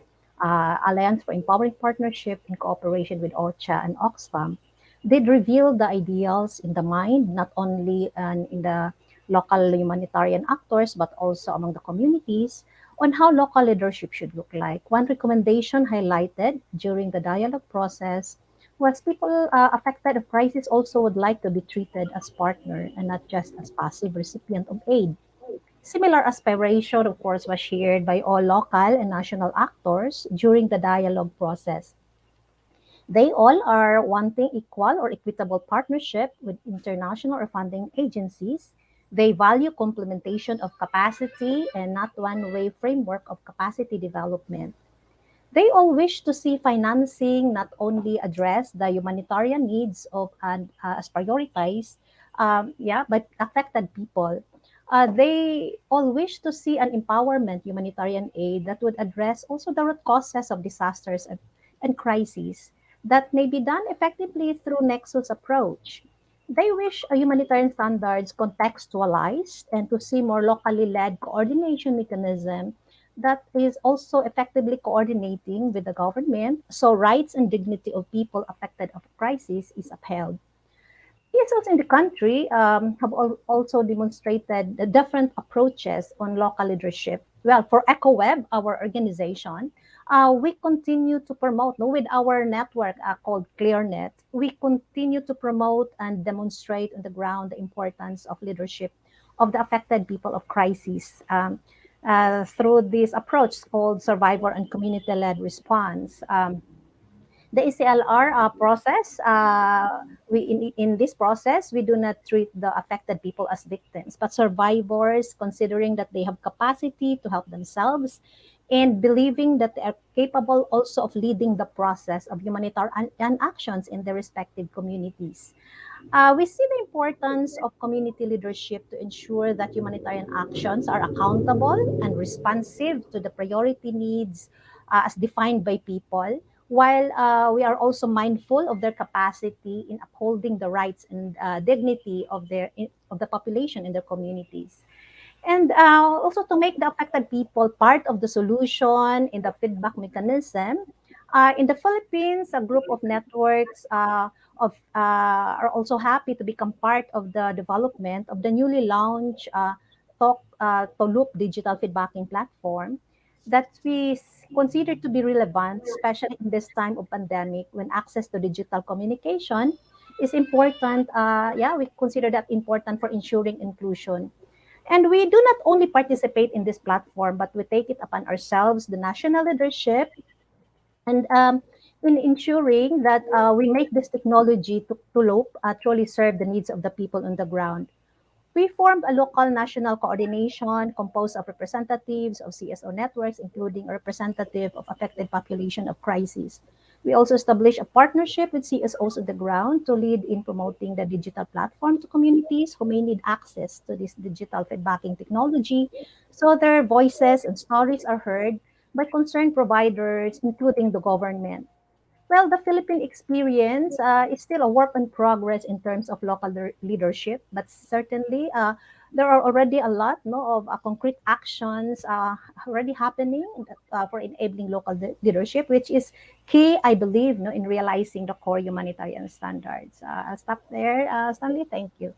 S9: Alliance for Empowering Partnership in cooperation with OCHA and Oxfam, did reveal the ideals in the mind, not only in the local humanitarian actors, but also among the communities on how local leadership should look like. One recommendation highlighted during the dialogue process was people affected of crisis also would like to be treated as partner and not just as passive recipient of aid. Similar aspiration, of course, was shared by all local and national actors during the dialogue process. They all are wanting equal or equitable partnership with international or funding agencies. They value complementation of capacity and not one-way framework of capacity development. They all wish to see financing not only address the humanitarian needs of and as prioritized, yeah, but affected people. They all wish to see an empowerment humanitarian aid that would address also the root causes of disasters and crises that may be done effectively through nexus approach. They wish a humanitarian standards contextualized and to see more locally led coordination mechanism that is also effectively coordinating with the government so rights and dignity of people affected of crisis is upheld. PSOs in the country have also demonstrated the different approaches on local leadership. Well, for ECOWEB, our organization, we continue to promote with our network called ClearNet. We continue to promote and demonstrate on the ground the importance of leadership of the affected people of crisis. Through this approach called survivor and community-led response. The ECLR process, in this process, we do not treat the affected people as victims, but survivors, considering that they have capacity to help themselves and believing that they are capable also of leading the process of humanitarian actions in their respective communities. We see the importance of community leadership to ensure that humanitarian actions are accountable and responsive to the priority needs as defined by people, while we are also mindful of their capacity in upholding the rights and dignity of the population in their communities. And also to make the affected people part of the solution in the feedback mechanism. In the Philippines, a group of networks are also happy to become part of the development of the newly launched Loop digital feedbacking platform that we consider to be relevant, especially in this time of pandemic when access to digital communication is important. Yeah, we consider that important for ensuring inclusion. And we do not only participate in this platform, but we take it upon ourselves, the national leadership, and in ensuring that we make this technology to Loop truly serve the needs of the people on the ground. We formed a local national coordination composed of representatives of CSO networks, including a representative of affected population of crisis. We also established a partnership with CSOs on the ground to lead in promoting the digital platform to communities who may need access to this digital feedbacking technology, so their voices and stories are heard by concerned providers, including the government. Well, the Philippine experience is still a work in progress in terms of local leadership, but certainly there are already a lot of concrete actions already happening for enabling local leadership, which is key, I believe, in realizing the core humanitarian standards. I'll stop there, Stanley. Thank you.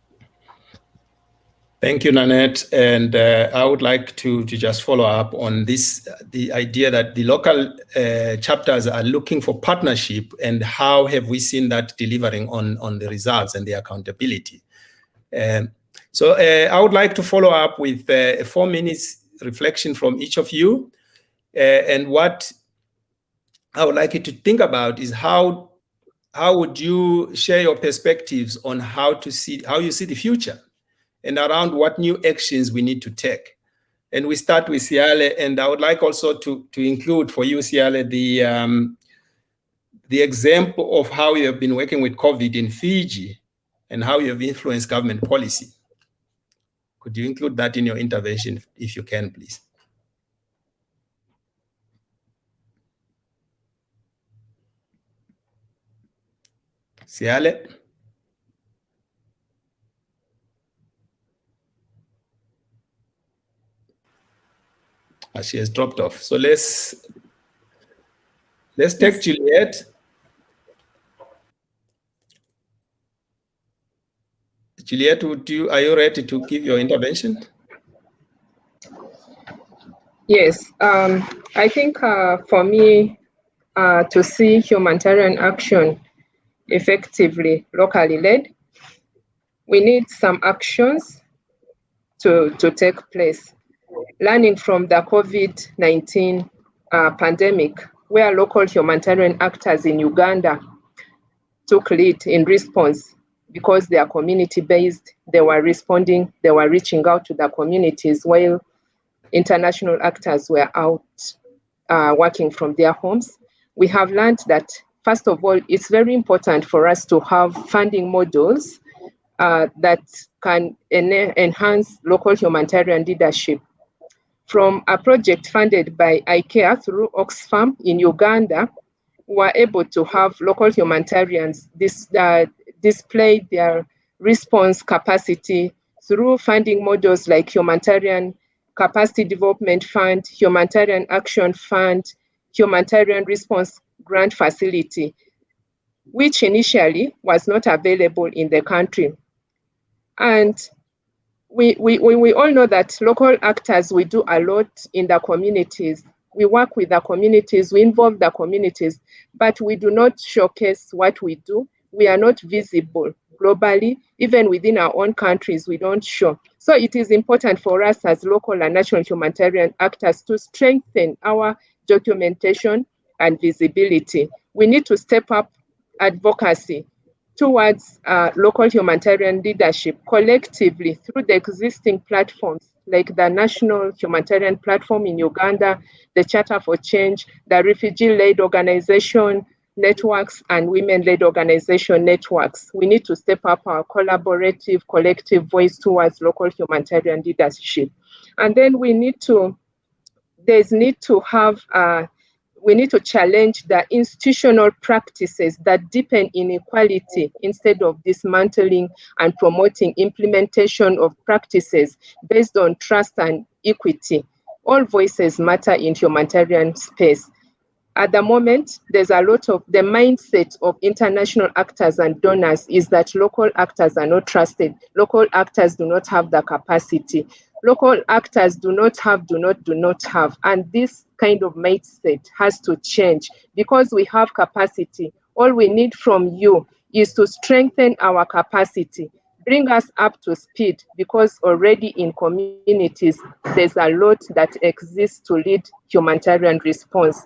S3: Thank you, Nanette. And I would like to just follow up on this, the idea that the local chapters are looking for partnership, and how have we seen that delivering on the results and the accountability. So I would like to follow up with a 4 minutes reflection from each of you And what I would like you to think about is how would you share your perspectives on how you see the future and around what new actions we need to take. And we start with Siale, and I would like also to include for you, Siale, the example of how you have been working with COVID in Fiji and how you have influenced government policy. Could you include that in your intervention, if you can, please? Siale? She has dropped off. So let's take Juliet. Juliet, are you ready to give your intervention?
S7: Yes, I think for me to see humanitarian action effectively locally led, we need some actions to take place. Learning from the COVID-19 pandemic, where local humanitarian actors in Uganda took lead in response because they are community-based, they were responding, they were reaching out to the communities while international actors were out working from their homes. We have learned that, first of all, it's very important for us to have funding models that can enhance local humanitarian leadership. From a project funded by IKEA through Oxfam in Uganda, we were able to have local humanitarians display their response capacity through funding models like Humanitarian Capacity Development Fund, Humanitarian Action Fund, Humanitarian Response Grant Facility, which initially was not available in the country. And we all know that local actors, we do a lot in the communities. We work with the communities, we involve the communities, but we do not showcase what we do. We are not visible globally, even within our own countries, we don't show. So it is important for us as local and national humanitarian actors to strengthen our documentation and visibility. We need to step up advocacy towards local humanitarian leadership collectively through the existing platforms like the National Humanitarian Platform in Uganda, the Charter for Change, the refugee-led organization networks, and women-led organization networks. We need to step up our collaborative, collective voice towards local humanitarian leadership. And then we need to challenge the institutional practices that deepen inequality instead of dismantling and promoting implementation of practices based on trust and equity. All voices matter in humanitarian space. At the moment, there's a lot of the mindset of international actors and donors is that local actors are not trusted. Local actors do not have the capacity. Local actors do not have. And this kind of mindset has to change because we have capacity. All we need from you is to strengthen our capacity, bring us up to speed, because already in communities, there's a lot that exists to lead humanitarian response.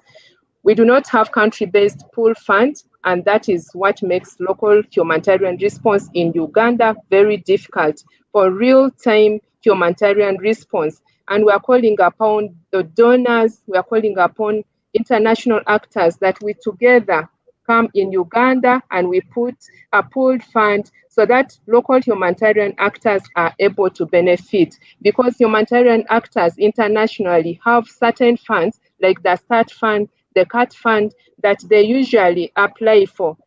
S7: We do not have country-based pool funds, and that is what makes local humanitarian response in Uganda very difficult for real-time humanitarian response. And we are calling upon the donors, we are calling upon international actors that we together come in Uganda and we put a pooled fund so that local humanitarian actors are able to benefit, because humanitarian actors internationally have certain funds like the START fund, the CAT fund that they usually apply for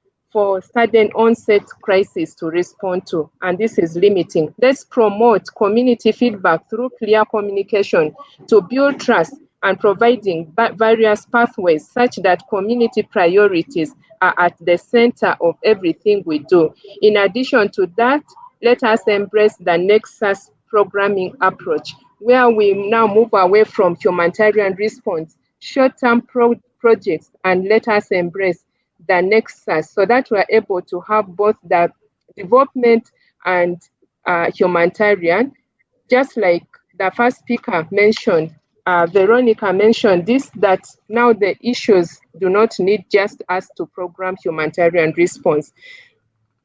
S7: sudden onset crisis to respond to, and this is limiting. Let's promote community feedback through clear communication to build trust and providing various pathways such that community priorities are at the center of everything we do. In addition to that, let us embrace the Nexus programming approach, where we now move away from humanitarian response, short-term projects, and let us embrace the Nexus so that we're able to have both the development and humanitarian. Just like the first speaker mentioned, Veronica mentioned this, that now the issues do not need just us to program humanitarian response.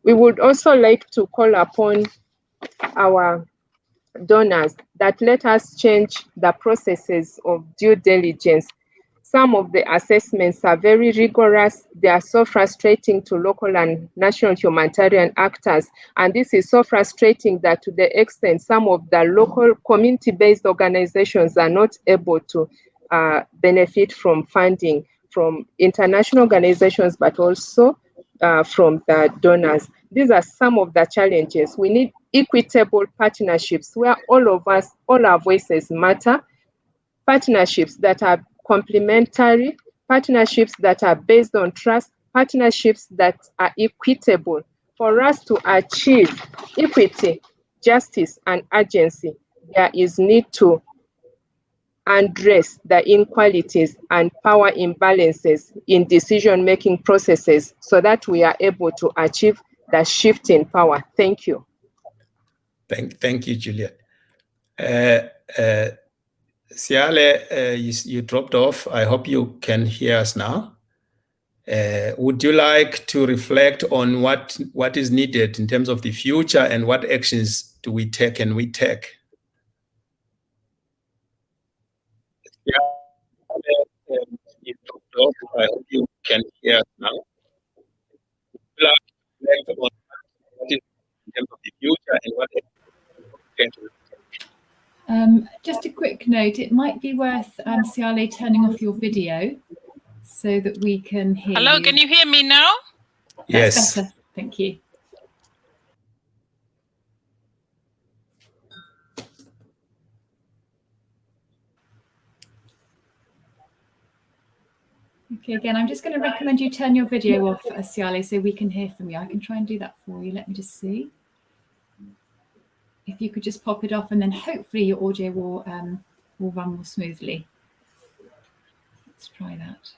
S7: We would also like to call upon our donors that let us change the processes of due diligence. Some of the assessments are very rigorous. They are so frustrating to local and national humanitarian actors. And this is so frustrating that to the extent some of the local community-based organizations are not able to benefit from funding from international organizations, but also from the donors. These are some of the challenges. We need equitable partnerships where all of us, all our voices matter, partnerships that are complementary, partnerships that are based on trust, partnerships that are equitable. For us to achieve equity, justice, and urgency, there is need to address the inequalities and power imbalances in decision-making processes so that we are able to achieve the shift in power. Thank you.
S3: Thank you, Juliet. Siale, you dropped off. I hope you can hear us now. Would you like to reflect on what is needed in terms of the future and what actions do we take and we take? Yeah, you dropped off. I hope you can hear us now. Would you like to reflect on what is in terms of the future and what actions do we take?
S1: Just a quick note, it might be worth, Siale, turning off your video so that we can hear you.
S6: Hello, can you hear me now?
S1: That's
S3: Yes.
S1: better. Thank you. Okay, again, I'm just going to recommend you turn your video off, Siale, so we can hear from you. I can try and do that for you. Let me just see. If you could just pop it off, and then hopefully your audio will run more smoothly. Let's try that.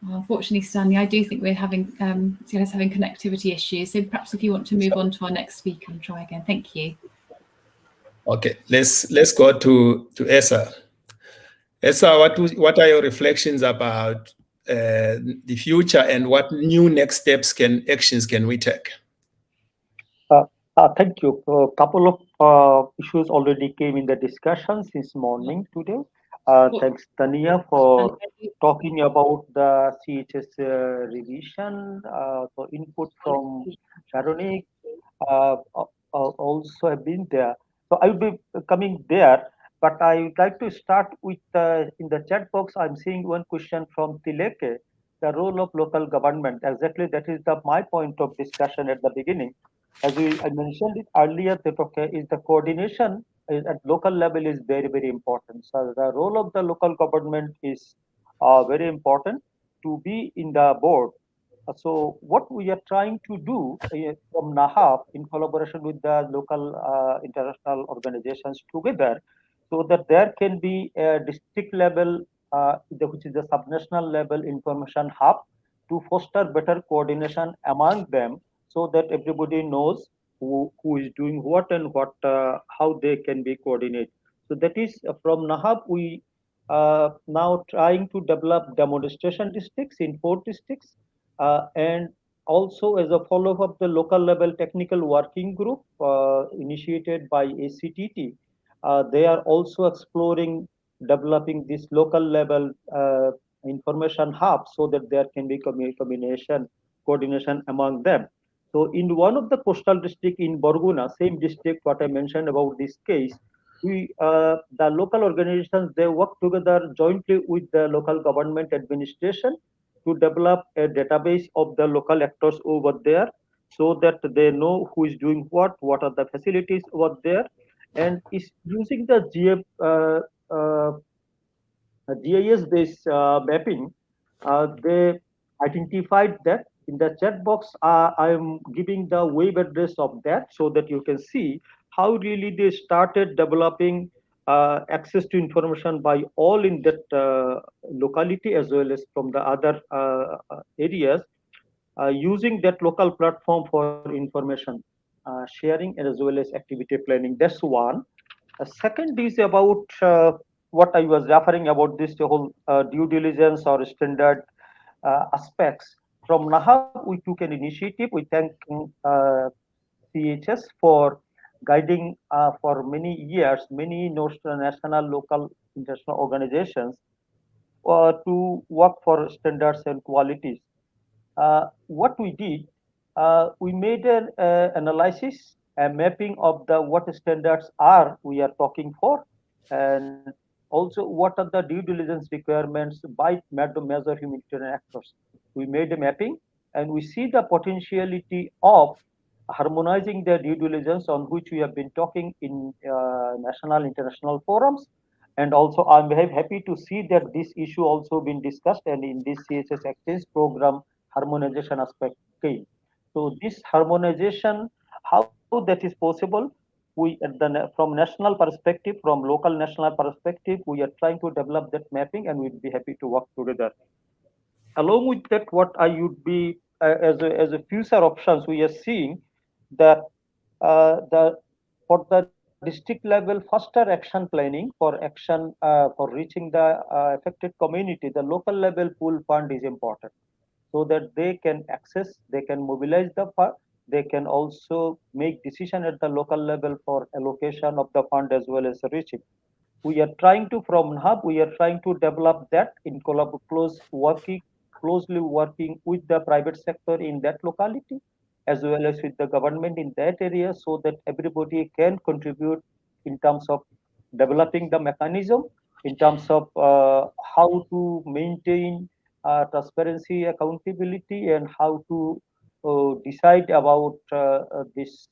S1: Well, unfortunately, Stanley, I do think we're having Siale's having connectivity issues. So perhaps if you want to move on to our next speaker and try again. Thank you.
S3: Okay, let's go to Esa. Esa, what are your reflections about the future and what new next steps actions can we take?
S8: Thank you. A couple of issues already came in the discussion since morning today. Thanks, Tanya, for talking about the CHS revision. So input from Veronique also have been there. So I will be coming there, but I would like to start with in the chat box. I'm seeing one question from Tileke, the role of local government. Exactly, that is my point of discussion at the beginning. As I mentioned it earlier, is the coordination at local level is very, very important. So the role of the local government is very important to be in the board. So what we are trying to do from NAHAB in collaboration with the local international organizations together, so that there can be a district level, which is the subnational level information hub, to foster better coordination among them, so that everybody knows who is doing what and how they can be coordinated. So that is from NAHAB, we now trying to develop demonstration districts in 4 districts, and also as a follow-up of the local level technical working group initiated by ACTT. They are also exploring developing this local level information hub, so that there can be coordination among them. So in one of the coastal district in Borguna, same district what I mentioned about this case, the local organizations, they work together jointly with the local government administration to develop a database of the local actors over there, so that they know who is doing what are the facilities over there, and is using the GIS-based mapping. They identified that. In the chat box, I am giving the web address of that, so that you can see how really they started developing access to information by all in that locality, as well as from the other areas, using that local platform for information sharing, as well as activity planning. That's one. Second is about what I was referring about this whole due diligence or standard aspects. From NAHAB, we took an initiative. We thank CHS for guiding for many years, many national, local, international organizations to work for standards and qualities. What we did, we made an analysis, a mapping of the what standards are we are talking for, and also what are the due diligence requirements by major humanitarian actors. We made a mapping, and we see the potentiality of harmonizing the due diligence on which we have been talking in national, international forums. And also, I'm very happy to see that this issue also been discussed, and in this CHS Exchange program, harmonization aspect came. So this harmonization, how that is possible, we from national perspective, from local national perspective, we are trying to develop that mapping, and we'd be happy to work together. Along with that, what I would be as a future options, we are seeing that the for the district level faster action planning for action for reaching the affected community, the local level pool fund is important, so that they can access, they can mobilize the fund, they can also make decision at the local level for allocation of the fund as well as reaching. We are trying to, from NAHAB, we are trying to develop that in closely working with the private sector in that locality, as well as with the government in that area, so that everybody can contribute in terms of developing the mechanism, in terms of how to maintain transparency, accountability, and how to decide about this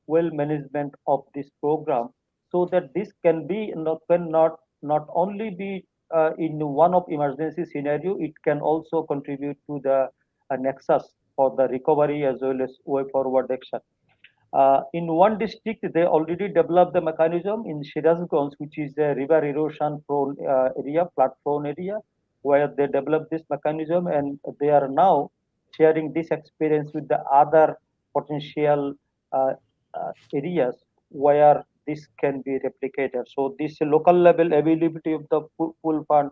S8: well management of this program, so that this can be not only be in one of emergency scenario, it can also contribute to the nexus for the recovery as well as way forward action. In one district, they already developed the mechanism in Shirazganj, which is a river erosion prone area, flood prone area, where they developed this mechanism, and they are now sharing this experience with the other potential uh, areas where this can be replicated. So this local level availability of the pool fund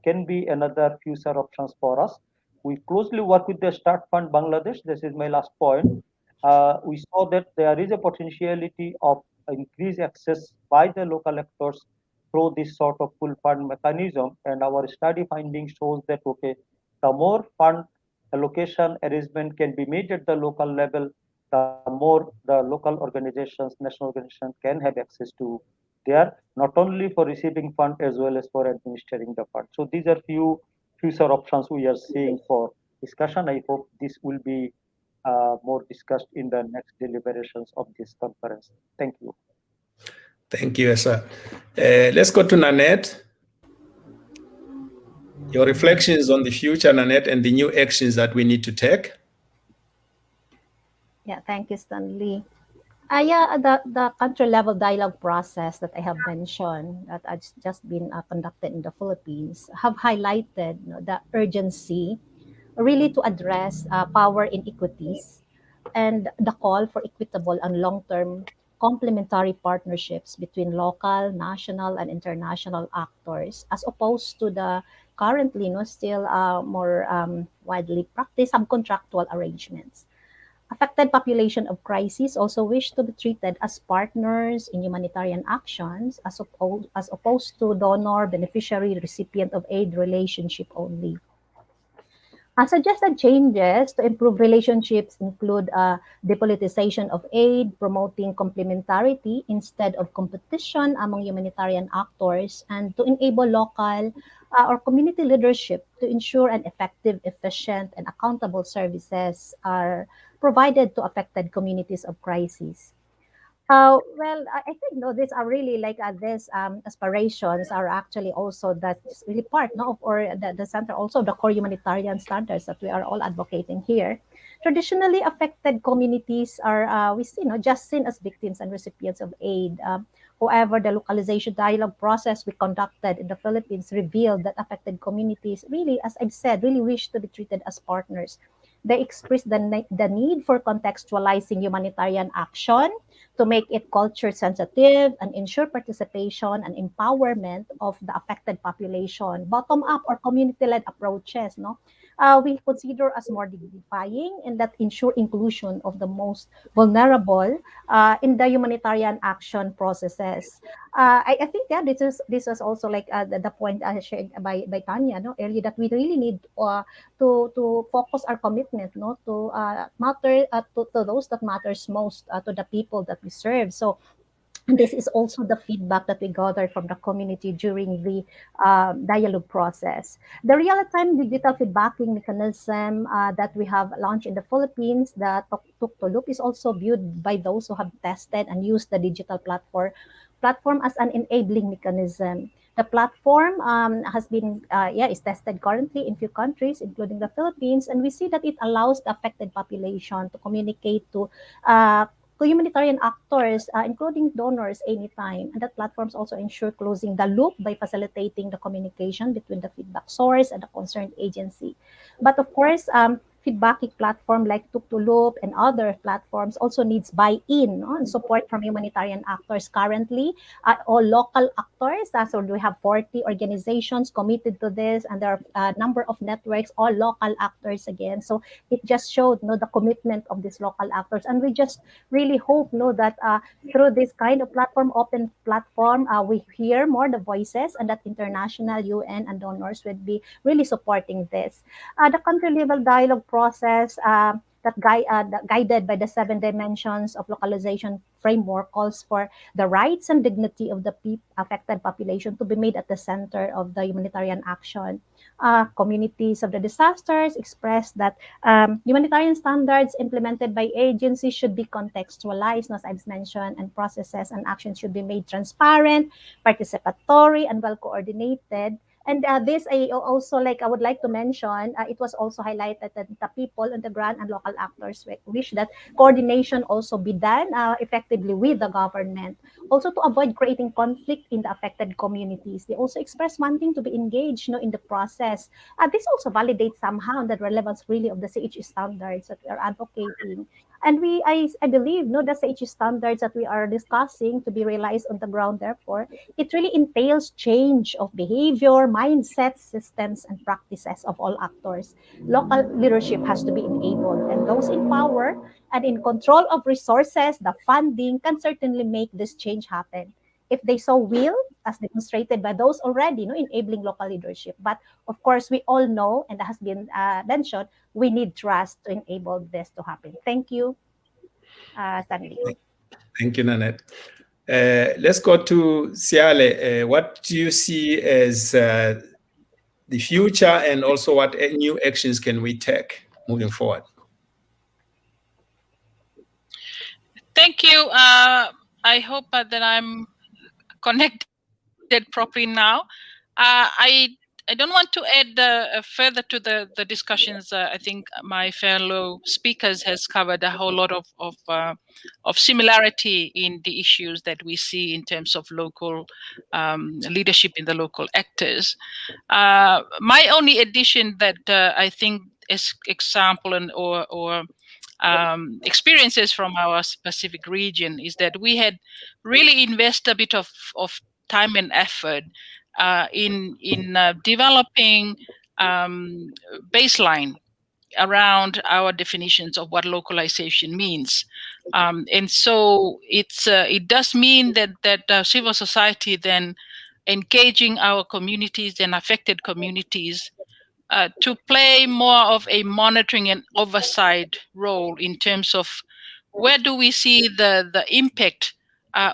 S8: can be another future options for us. We closely work with the Start Fund Bangladesh. This is my last point. We saw that there is a potentiality of increased access by the local actors through this sort of full fund mechanism. And our study finding shows that, okay, the more fund allocation arrangement can be made at the local level, the more the local organizations, national organizations can have access to there, not only for receiving fund as well as for administering the fund. So these are few future options we are seeing for discussion. I hope this will be more discussed in the next deliberations of this conference. Thank you.
S3: Thank you, Esa. Let's go to Nanette. Your reflections on the future, Nanette, and the new actions that we need to take.
S9: Yeah, thank you, Stanley. Yeah, the country level dialogue process that I have mentioned that has just been conducted in the Philippines have highlighted the urgency really to address power inequities and the call for equitable and long-term complementary partnerships between local, national, and international actors, as opposed to the currently still more widely practiced subcontractual arrangements. Affected population of crisis also wish to be treated as partners in humanitarian actions as opposed to donor, beneficiary, recipient of aid relationship only. Suggested changes to improve relationships include depoliticization of aid, promoting complementarity instead of competition among humanitarian actors, and to enable local or community leadership to ensure an effective, efficient, and accountable services are provided to affected communities of crisis. Well, I think these are really like these aspirations are actually also that's really part of or the center also the core humanitarian standards that we are all advocating here. Traditionally affected communities are we see just seen as victims and recipients of aid. However, the localization dialogue process we conducted in the Philippines revealed that affected communities really, as I've said, really wish to be treated as partners. They express the need for contextualizing humanitarian action to make it culture sensitive and ensure participation and empowerment of the affected population. Bottom-up or community-led approaches, no? We consider as more dignifying and that ensure inclusion of the most vulnerable in the humanitarian action processes. I think this is also like the point shared by Tanya, no, earlier, that we really need to focus our commitment, no, to matter to those that matters most to the people that we serve. So and this is also the feedback that we gathered from the community during the dialogue process. The real-time digital feedbacking mechanism that we have launched in the Philippines, the Tuk-to-Loop, is also viewed by those who have tested and used the digital platform as an enabling mechanism. The platform has been, is tested currently in few countries, including the Philippines, and we see that it allows the affected population to communicate to humanitarian actors, including donors, anytime. And that platforms also ensure closing the loop by facilitating the communication between the feedback source and the concerned agency. But of course, feedbacking platform like Tuk-to-Loop and other platforms also needs buy-in, no, and support from humanitarian actors currently, all local actors. So we have 40 organizations committed to this, and there are a number of networks, all local actors again. So it just showed, no, the commitment of these local actors, and we just really hope, no, that through this kind of platform, open platform, we hear more the voices, and that international UN and donors would be really supporting this. The country level dialogue process guided by the 7 dimensions of localization framework calls for the rights and dignity of the affected population to be made at the center of the humanitarian action. Communities of the disasters express that humanitarian standards implemented by agencies should be contextualized, as I've mentioned, and processes and actions should be made transparent, participatory, and well coordinated. And this I also I would like to mention, it was also highlighted that the people on the ground and local actors wish that coordination also be done effectively with the government. Also to avoid creating conflict in the affected communities. They also express wanting to be engaged, in the process. This also validates somehow the relevance really of the CHS standards that we are advocating. And I believe, the CHS standards that we are discussing to be realized on the ground, therefore, it really entails change of behavior, mindsets, systems, and practices of all actors. Local leadership has to be enabled, and those in power and in control of resources, the funding, can certainly make this change happen if they so will, as demonstrated by those already enabling local leadership. But of course, we all know, and that has been mentioned, we need trust to enable this to happen. Thank you, Stanley.
S3: Thank you, Nanette. Let's go to Siale. What do you see as the future, and also what new actions can we take moving forward?
S6: Thank you. I hope that I'm connected properly now. I don't want to add further to the discussions. I think my fellow speakers has covered a whole lot of similarity in the issues that we see in terms of local leadership in the local actors. My only addition that I think is example or experiences from our specific region is that we had really invested a bit of time and effort in developing baseline around our definitions of what localization means, and so it does mean that civil society then engaging our communities and affected communities to play more of a monitoring and oversight role in terms of where do we see the impact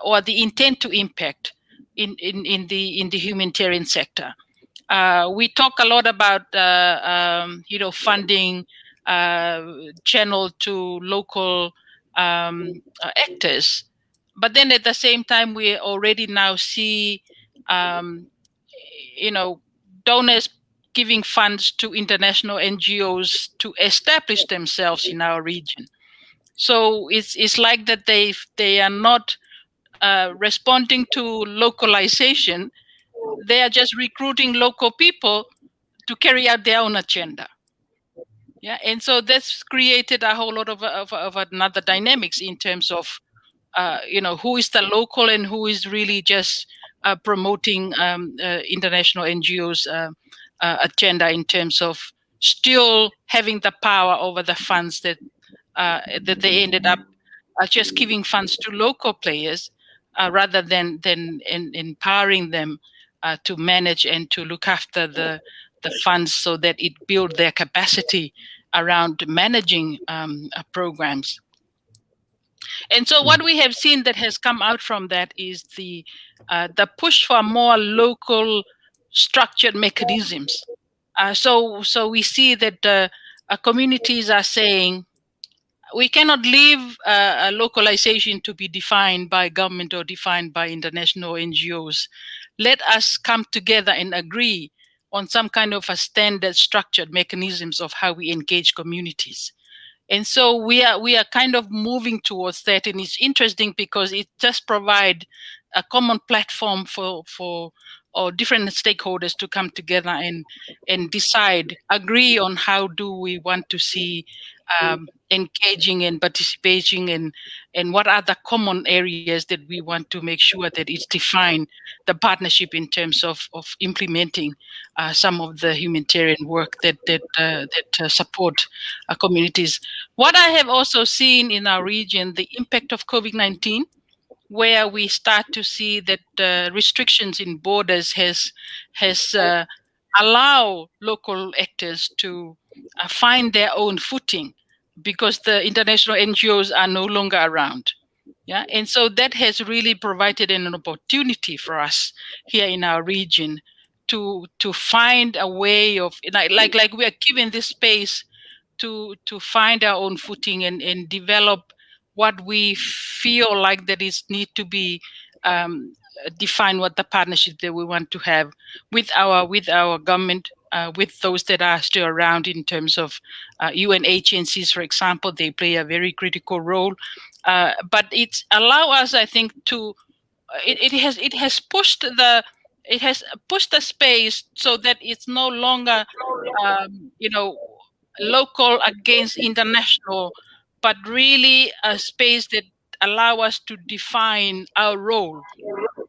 S6: or the intent to impact in the humanitarian sector. We talk a lot about funding channeled to local actors, but then at the same time we already now see donors giving funds to international NGOs to establish themselves in our region. So it's like that they are not responding to localization. They are just recruiting local people to carry out their own agenda. Yeah, and so that's created a whole lot of another dynamics in terms of who is the local and who is really just promoting international NGOs agenda in terms of still having the power over the funds that they ended up just giving funds to local players rather than empowering them to manage and to look after the funds so that it build their capacity around managing programs. And so what we have seen that has come out from that is the push for more local structured mechanisms. So we see that communities are saying, we cannot leave a localization to be defined by government or defined by international NGOs. Let us come together and agree on some kind of a standard structured mechanisms of how we engage communities. And so we are kind of moving towards that, and it's interesting because it just provides a common platform for different stakeholders to come together and decide, agree on how do we want to see engaging and participating, and what are the common areas that we want to make sure that it's defined the partnership in terms of implementing some of the humanitarian work that support communities. What I have also seen in our region, the impact of COVID-19, where we start to see that restrictions in borders has allow local actors to find their own footing because the international NGOs are no longer around. Yeah, and so that has really provided an opportunity for us here in our region to find a way of like we are given this space to find our own footing and develop what we feel like that is need to be define what the partnership that we want to have with our government, with those that are still around in terms of UN agencies, for example. They play a very critical role, but it allow us, I think, to it has pushed the space so that it's no longer local against international, but really a space that allow us to define our role.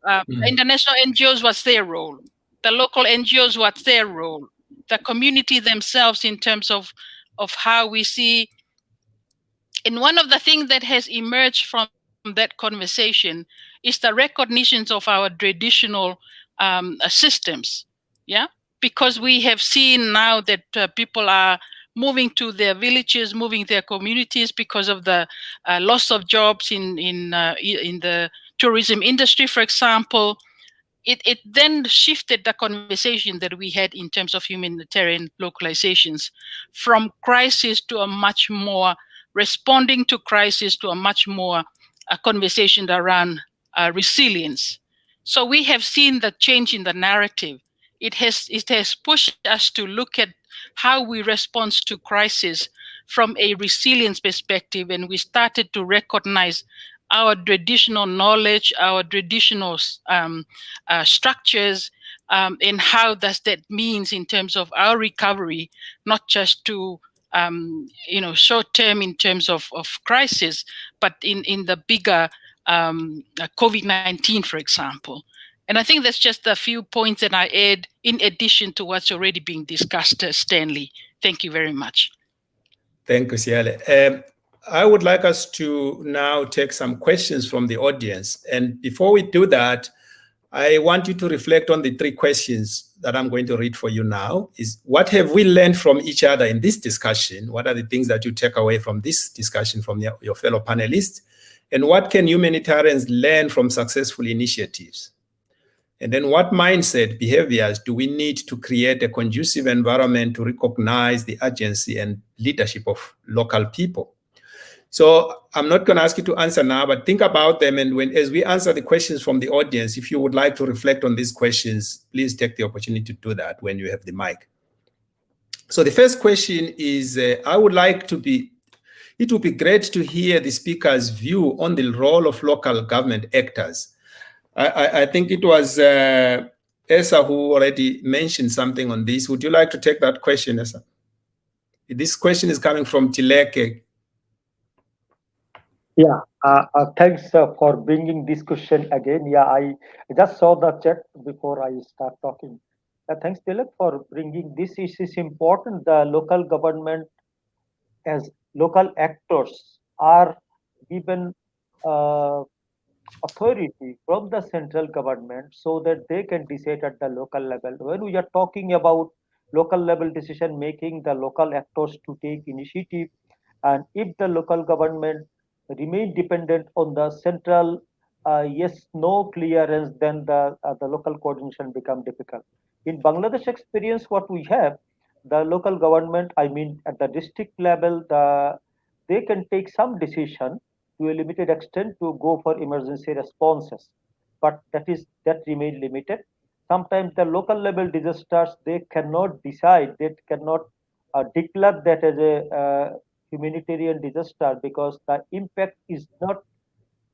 S6: The international NGOs, what's their role? The local NGOs, what's their role? The community themselves in terms of how we see. And one of the things that has emerged from that conversation is the recognitions of our traditional systems. Yeah, because we have seen now that people are moving to their villages, moving their communities because of the loss of jobs in the tourism industry, for example. It then shifted the conversation that we had in terms of humanitarian localizations from crisis to a much more responding to crisis to a much more conversation around resilience. So we have seen the change in the narrative. It has pushed us to look at how we respond to crisis from a resilience perspective, and we started to recognize our traditional knowledge, our traditional structures, and how does that means in terms of our recovery, not just to short term in terms of crisis, but in the bigger COVID-19, for example. And I think that's just a few points that I add in addition to what's already being discussed, Stanley. Thank you very much.
S3: Thank you, Siale. I would like us to now take some questions from the audience. And before we do that, I want you to reflect on the 3 questions that I'm going to read for you now. Is what have we learned from each other in this discussion? What are the things that you take away from this discussion from your fellow panelists? And what can humanitarians learn from successful initiatives? And then what mindset, behaviors do we need to create a conducive environment to recognize the agency and leadership of local people? So I'm not going to ask you to answer now, but think about them. And as we answer the questions from the audience, if you would like to reflect on these questions, please take the opportunity to do that when you have the mic. So the first question is, it would be great to hear the speaker's view on the role of local government actors. I think it was Esa who already mentioned something on this. Would you like to take that question, Esa? This question is coming from Tileke.
S8: Yeah, thanks for bringing this question again. Yeah, I just saw the chat before I start talking. Thanks, Tilak, for bringing this. Is important. The local government as local actors are given uh, authority from the central government so that they can decide at the local level. When we are talking about local level decision making, the local actors to take initiative, and if the local government remain dependent on the central yes no clearance, then the local coordination become difficult. In Bangladesh experience, what we have, the local government, I mean at the district level, they can take some decision to a limited extent to go for emergency responses, but that remain limited. Sometimes the local level disasters, they cannot decide, they cannot declare that as a humanitarian disaster because the impact is not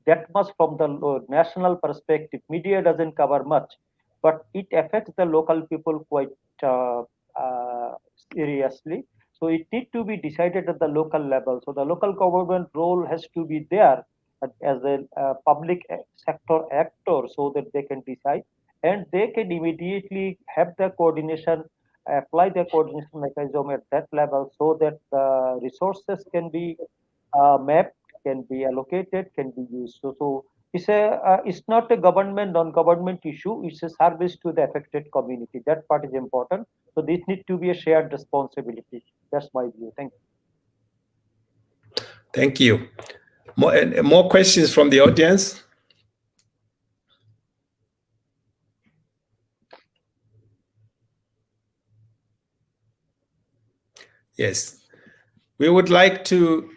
S8: that much from the national perspective. Media doesn't cover much, but it affects the local people quite seriously. So it needs to be decided at the local level. So the local government role has to be there as a public sector actor so that they can decide and they can immediately have the coordination, apply the coordination mechanism at that level so that the resources can be mapped, can be allocated, can be used. So it's not a government non-government issue. It's a service to the affected community. That part is important. So this needs to be a shared responsibility. That's my view. Thank you.
S3: Thank you. More questions from the audience? Yes. We would like to,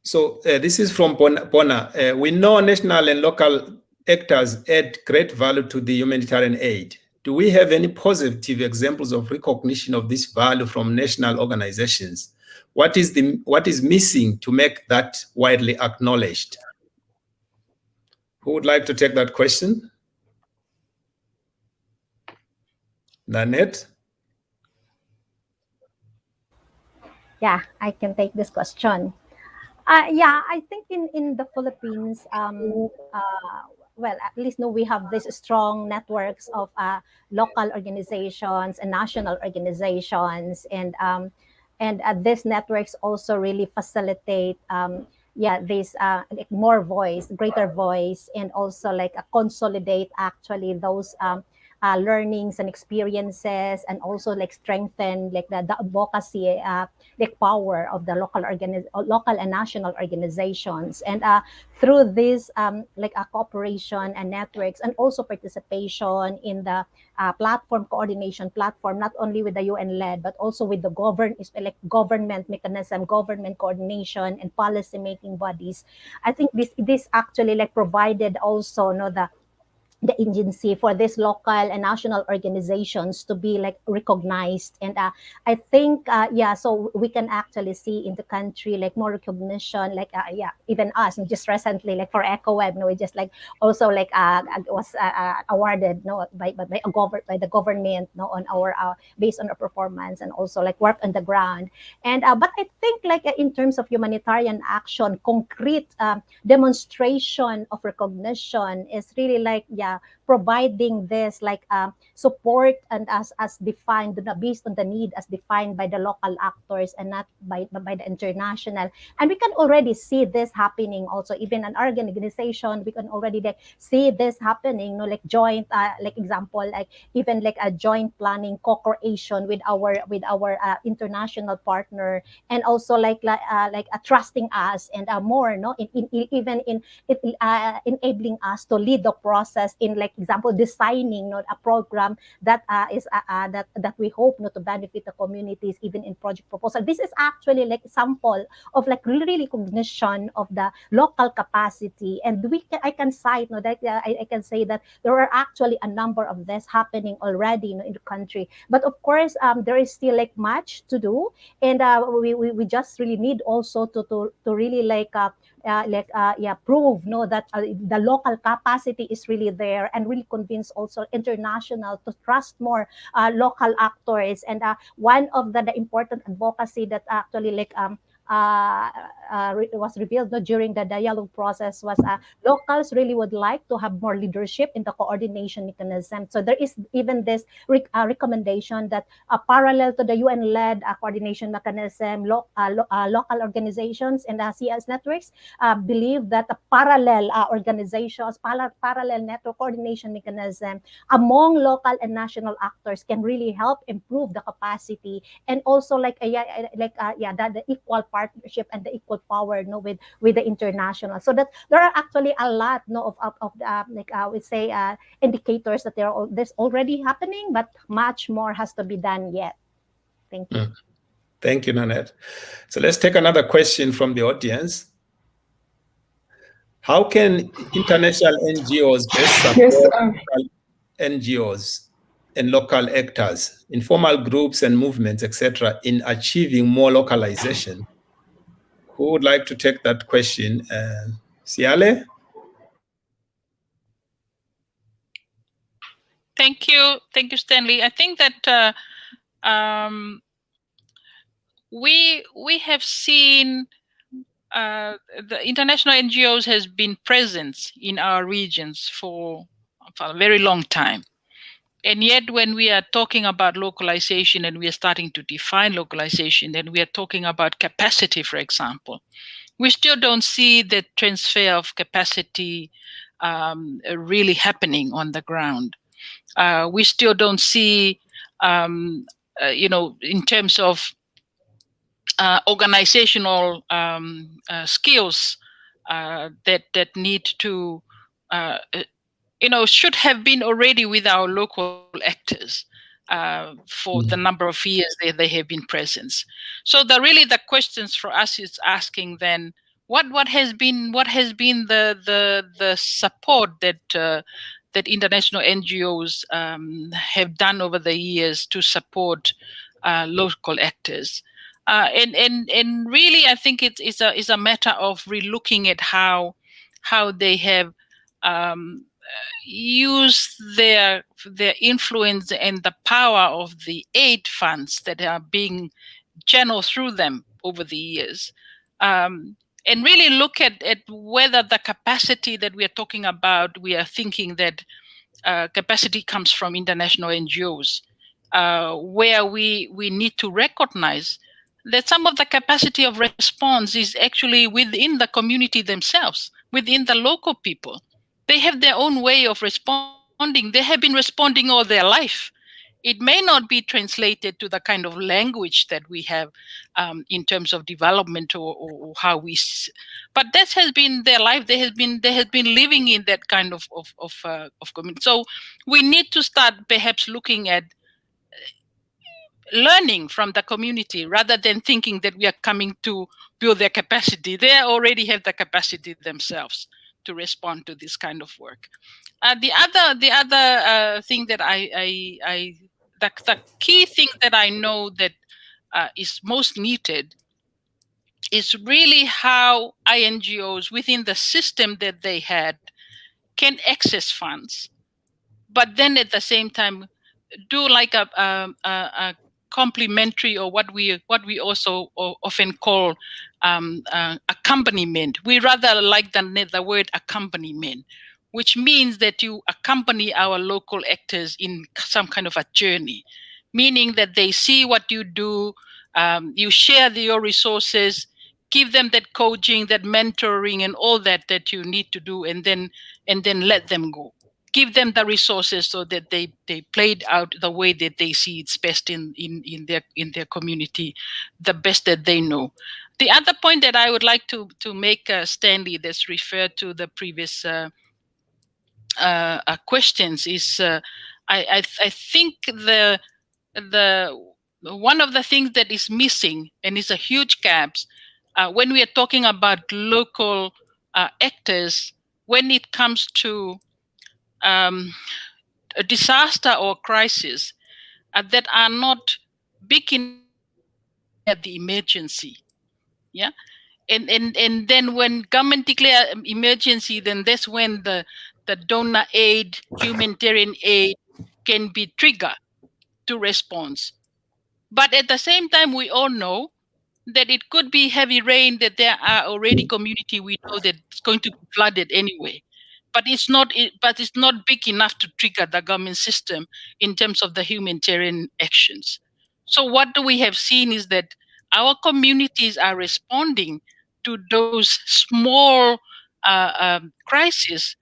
S3: so this is from Bona. We know national and local actors add great value to the humanitarian aid. Do we have any positive examples of recognition of this value from national organizations? What is missing to make that widely acknowledged? Who would like to take that question? Nanette?
S9: Yeah, I can take this question. Yeah, I think in the Philippines, well, at least no, we have these strong networks of local organizations and national organizations, and these networks also really facilitate, yeah, this like more voice, greater voice, and also like consolidate actually those learnings and experiences, and also like strengthen like the advocacy like power of the local and national organizations, and through this like a cooperation and networks, and also participation in the platform coordination platform, not only with the UN led but also with the like government mechanism, government coordination and policy making bodies. I think this actually like provided also the agency for these local and national organizations to be like recognized, and I think yeah, so we can actually see in the country like more recognition, like yeah, even us just recently like for ECOWEB, no, we just like also like was awarded no by the government no on our based on our performance, and also like work on the ground. And but I think like in terms of humanitarian action, concrete demonstration of recognition is really like, yeah, providing this like support, and as defined based on the need as defined by the local actors and not by the international. And we can already see this happening also even in our organization. We can already like see this happening, no, like joint like example, like even like a joint planning co-creation with our international partner, and also like trusting us, and more no even in it enabling us to lead the process in like example designing not a program that is that we hope not to benefit the communities even in project proposal. This is actually like sample of like really recognition of the local capacity, and I can cite no that I can say that there are actually a number of this happening already in the country. But of course there is still like much to do, and we just really need also to really like yeah, prove no that the local capacity is really there, and really convince also international to trust more local actors. And one of the important advocacy that actually like was revealed during the dialogue process was locals really would like to have more leadership in the coordination mechanism. So there is even this recommendation that parallel to the UN-led coordination mechanism, local organizations and CS networks believe that a parallel organizations, parallel network coordination mechanism among local and national actors can really help improve the capacity, and also the equal partnership and the equal power with the international. So that there are actually a lot we say indicators that there's already happening, but much more has to be done yet. Thank you.
S3: Thank you, Nanette. So let's take another question from the audience. How can international NGOs best support NGOs and local actors, informal groups and movements, etc., in achieving more localization? Who would like to take that question? Siale?
S6: Thank you, Stanley. I think that we have seen the international NGOs has been present in our regions for a very long time. And yet when we are talking about localization and we are starting to define localization and we are talking about capacity, for example, we still don't see the transfer of capacity really happening on the ground. We still don't see, in terms of organizational skills that need to, should have been already with our local actors for the number of years they have been present. So the questions for us is asking then, what has been the support that international NGOs have done over the years to support local actors? And really, I think it's a matter of relooking at how they have use their influence and the power of the aid funds that are being channeled through them over the years, and really look at whether the capacity that we are talking about, we are thinking that capacity comes from international NGOs, where we need to recognize that some of the capacity of response is actually within the community themselves, within the local people. They have their own way of responding. They have been responding all their life. It may not be translated to the kind of language that we have in terms of development or how we, but that has been their life. They have been living in that kind of community. So we need to start perhaps looking at learning from the community rather than thinking that we are coming to build their capacity. They already have the capacity themselves to respond to this kind of work. The other thing that the key thing that I know that is most needed is really how INGOs within the system that they had can access funds, but then at the same time do like a complementary, or what we also often call accompaniment. We rather like the word accompaniment, which means that you accompany our local actors in some kind of a journey, meaning that they see what you do, you share your resources, give them that coaching, that mentoring, and all that you need to do, and then let them go. Give them the resources so that they played out the way that they see it's best in their community, the best that they know. The other point that I would like to make, Stanley, that's referred to the previous questions is I think the one of the things that is missing and is a huge gap when we are talking about local actors when it comes to a disaster or crisis that are not big enough at the emergency. Yeah. And then when government declare emergency, then that's when the donor aid, humanitarian aid can be triggered to response. But at the same time, we all know that it could be heavy rain, that there are already community we know that it's going to be flooded anyway. But it's not big enough to trigger the government system in terms of the humanitarian actions. So what we have seen is that our communities are responding to those small crises,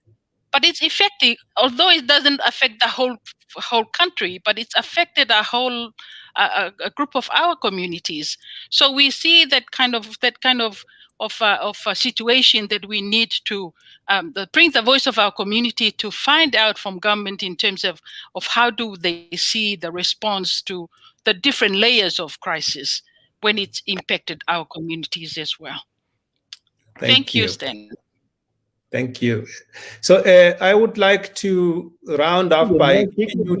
S6: but it's effective, although it doesn't affect the whole country, but it's affected a whole a group of our communities. So we see that kind of a situation that we need to bring the voice of our community to find out from government in terms of how do they see the response to the different layers of crisis when it's impacted our communities as well. Thank you, Stan.
S3: Thank you. So I would like to round off by giving you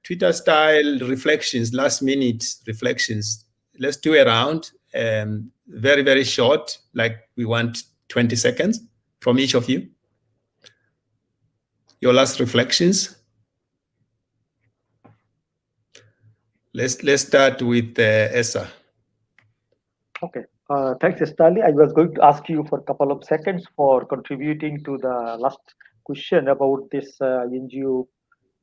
S3: Twitter style reflections, last minute reflections. Let's do a round, very, very short, like we want 20 seconds from each of you. Your last reflections. Let's start with Esa.
S8: Okay. Thanks, Stanley. I was going to ask you for a couple of seconds for contributing to the last question about this NGO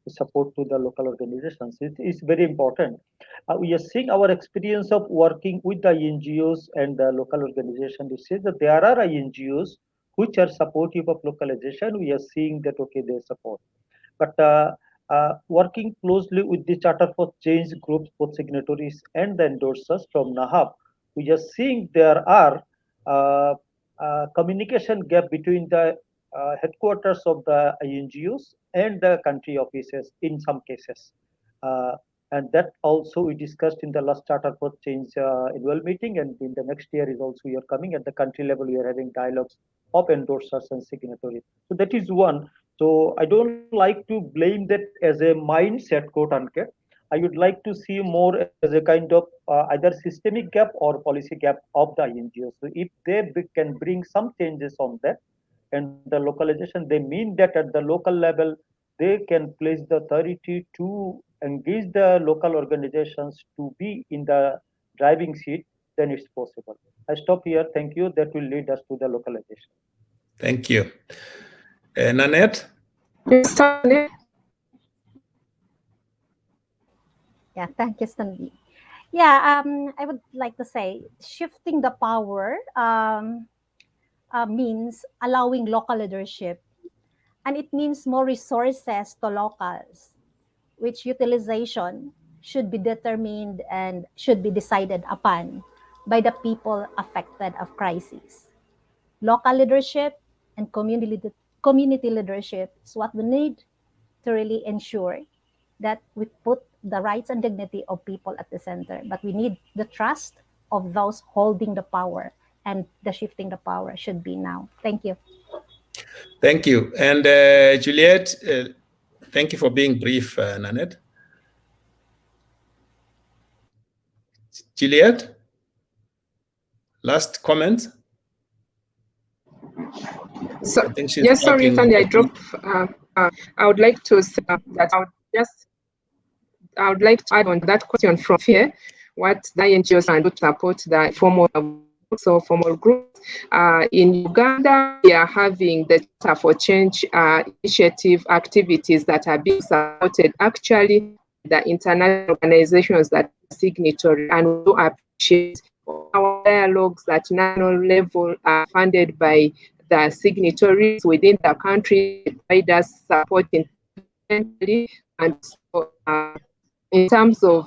S8: support to the local organizations. It is very important. We are seeing our experience of working with the NGOs and the local organizations. It says that there are NGOs which are supportive of localization. We are seeing that, okay, they support. But working closely with the Charter for Change groups, both signatories and the endorsers from NAHAB, we are seeing there are communication gap between the headquarters of the NGOs and the country offices in some cases. And that also we discussed in the last Charter for Change annual meeting, and in the next year is also we are coming at the country level, we are having dialogues of endorsers and signatories. So that is one. So I don't like to blame that as a mindset, quote unquote. I would like to see more as a kind of either systemic gap or policy gap of the NGOs. So if they can bring some changes on that and the localization, they mean that at the local level, they can place the authority to engage the local organizations to be in the driving seat, then it's possible. I stop here. Thank you. That will lead us to the localization.
S3: Thank you. Nanette?
S9: Yes, yeah, thank you, Stanley. Yeah, I would like to say shifting the power means allowing local leadership, and it means more resources to locals, which utilization should be determined and should be decided upon by the people affected of crises. Local leadership and community leadership is what we need to really ensure that we put the rights and dignity of people at the center, but we need the trust of those holding the power, and the shifting the power should be now. Thank you.
S3: Thank you. And Juliet, thank you for being brief, Nanette. Juliet, last comment?
S7: So, yes, sorry, Tanya, I dropped. I would like to say that I would like to add on that question from here, what the NGOs can do to support the formal groups. In Uganda, we are having the Charter for Change initiative activities that are being supported actually the international organizations that are signatory, and we do appreciate our dialogues at national level are funded by the signatories within the country, provide us support independently, and so, in terms of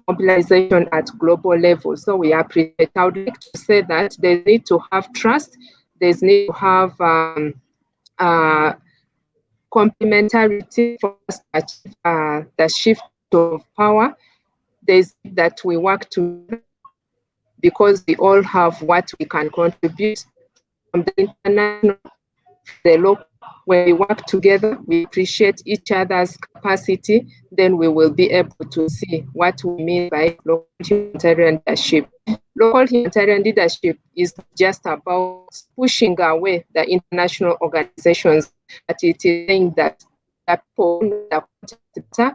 S7: mobilization at global level. So we appreciate. I would like to say that they need to have trust. They need to have complementarity for us to achieve the shift of power. There's that we work together because we all have what we can contribute from the international, the local. When we work together, we appreciate each other's capacity, then we will be able to see what we mean by local humanitarian leadership. Local humanitarian leadership is just about pushing away the international organizations, but it is saying that the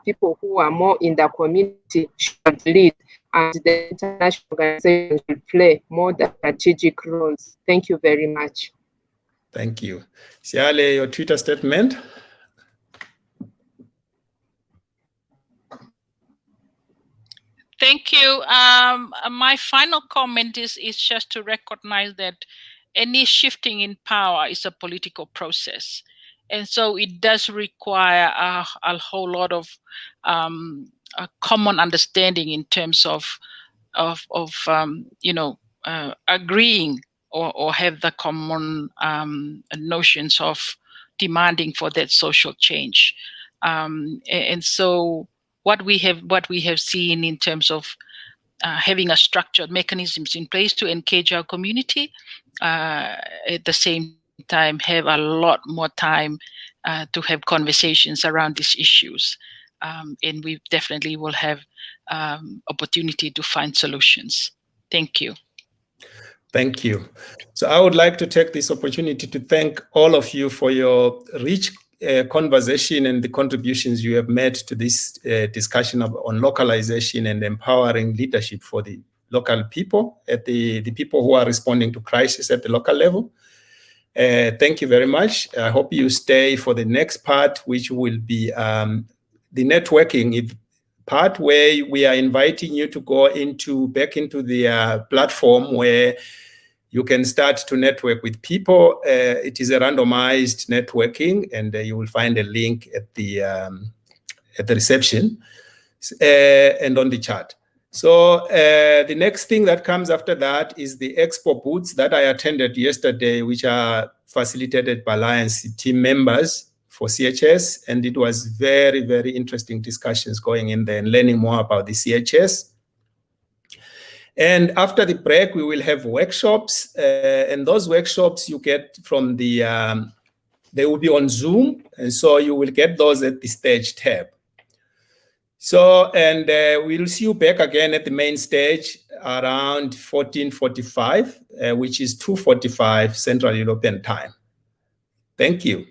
S7: people who are more in the community should lead. and the international organizations will play more strategic roles. Thank you very much.
S3: Thank you. Siale, your Twitter statement.
S6: Thank you. My final comment is just to recognize that any shifting in power is a political process. And so it does require a whole lot of a common understanding in terms of agreeing or have the common notions of demanding for that social change. And so what we have seen in terms of having a structured mechanisms in place to engage our community, at the same time have a lot more time to have conversations around these issues. And we definitely will have opportunity to find solutions. Thank you.
S3: Thank you. So I would like to take this opportunity to thank all of you for your rich conversation and the contributions you have made to this discussion on localization and empowering leadership for the local people, at the people who are responding to crisis at the local level. Thank you very much. I hope you stay for the next part, which will be the networking part, where we are inviting you to go back into the platform where you can start to network with people. It is a randomized networking, and you will find a link at the reception and on the chat. So the next thing that comes after that is the expo booths that I attended yesterday, which are facilitated by Alliance team members for CHS. And it was very, very interesting discussions going in there and learning more about the CHS. And after the break, we will have workshops, and those workshops you get from they will be on Zoom, and so you will get those at the stage tab. So, and we'll see you back again at the main stage around 14:45, which is 2:45 Central European time. Thank you.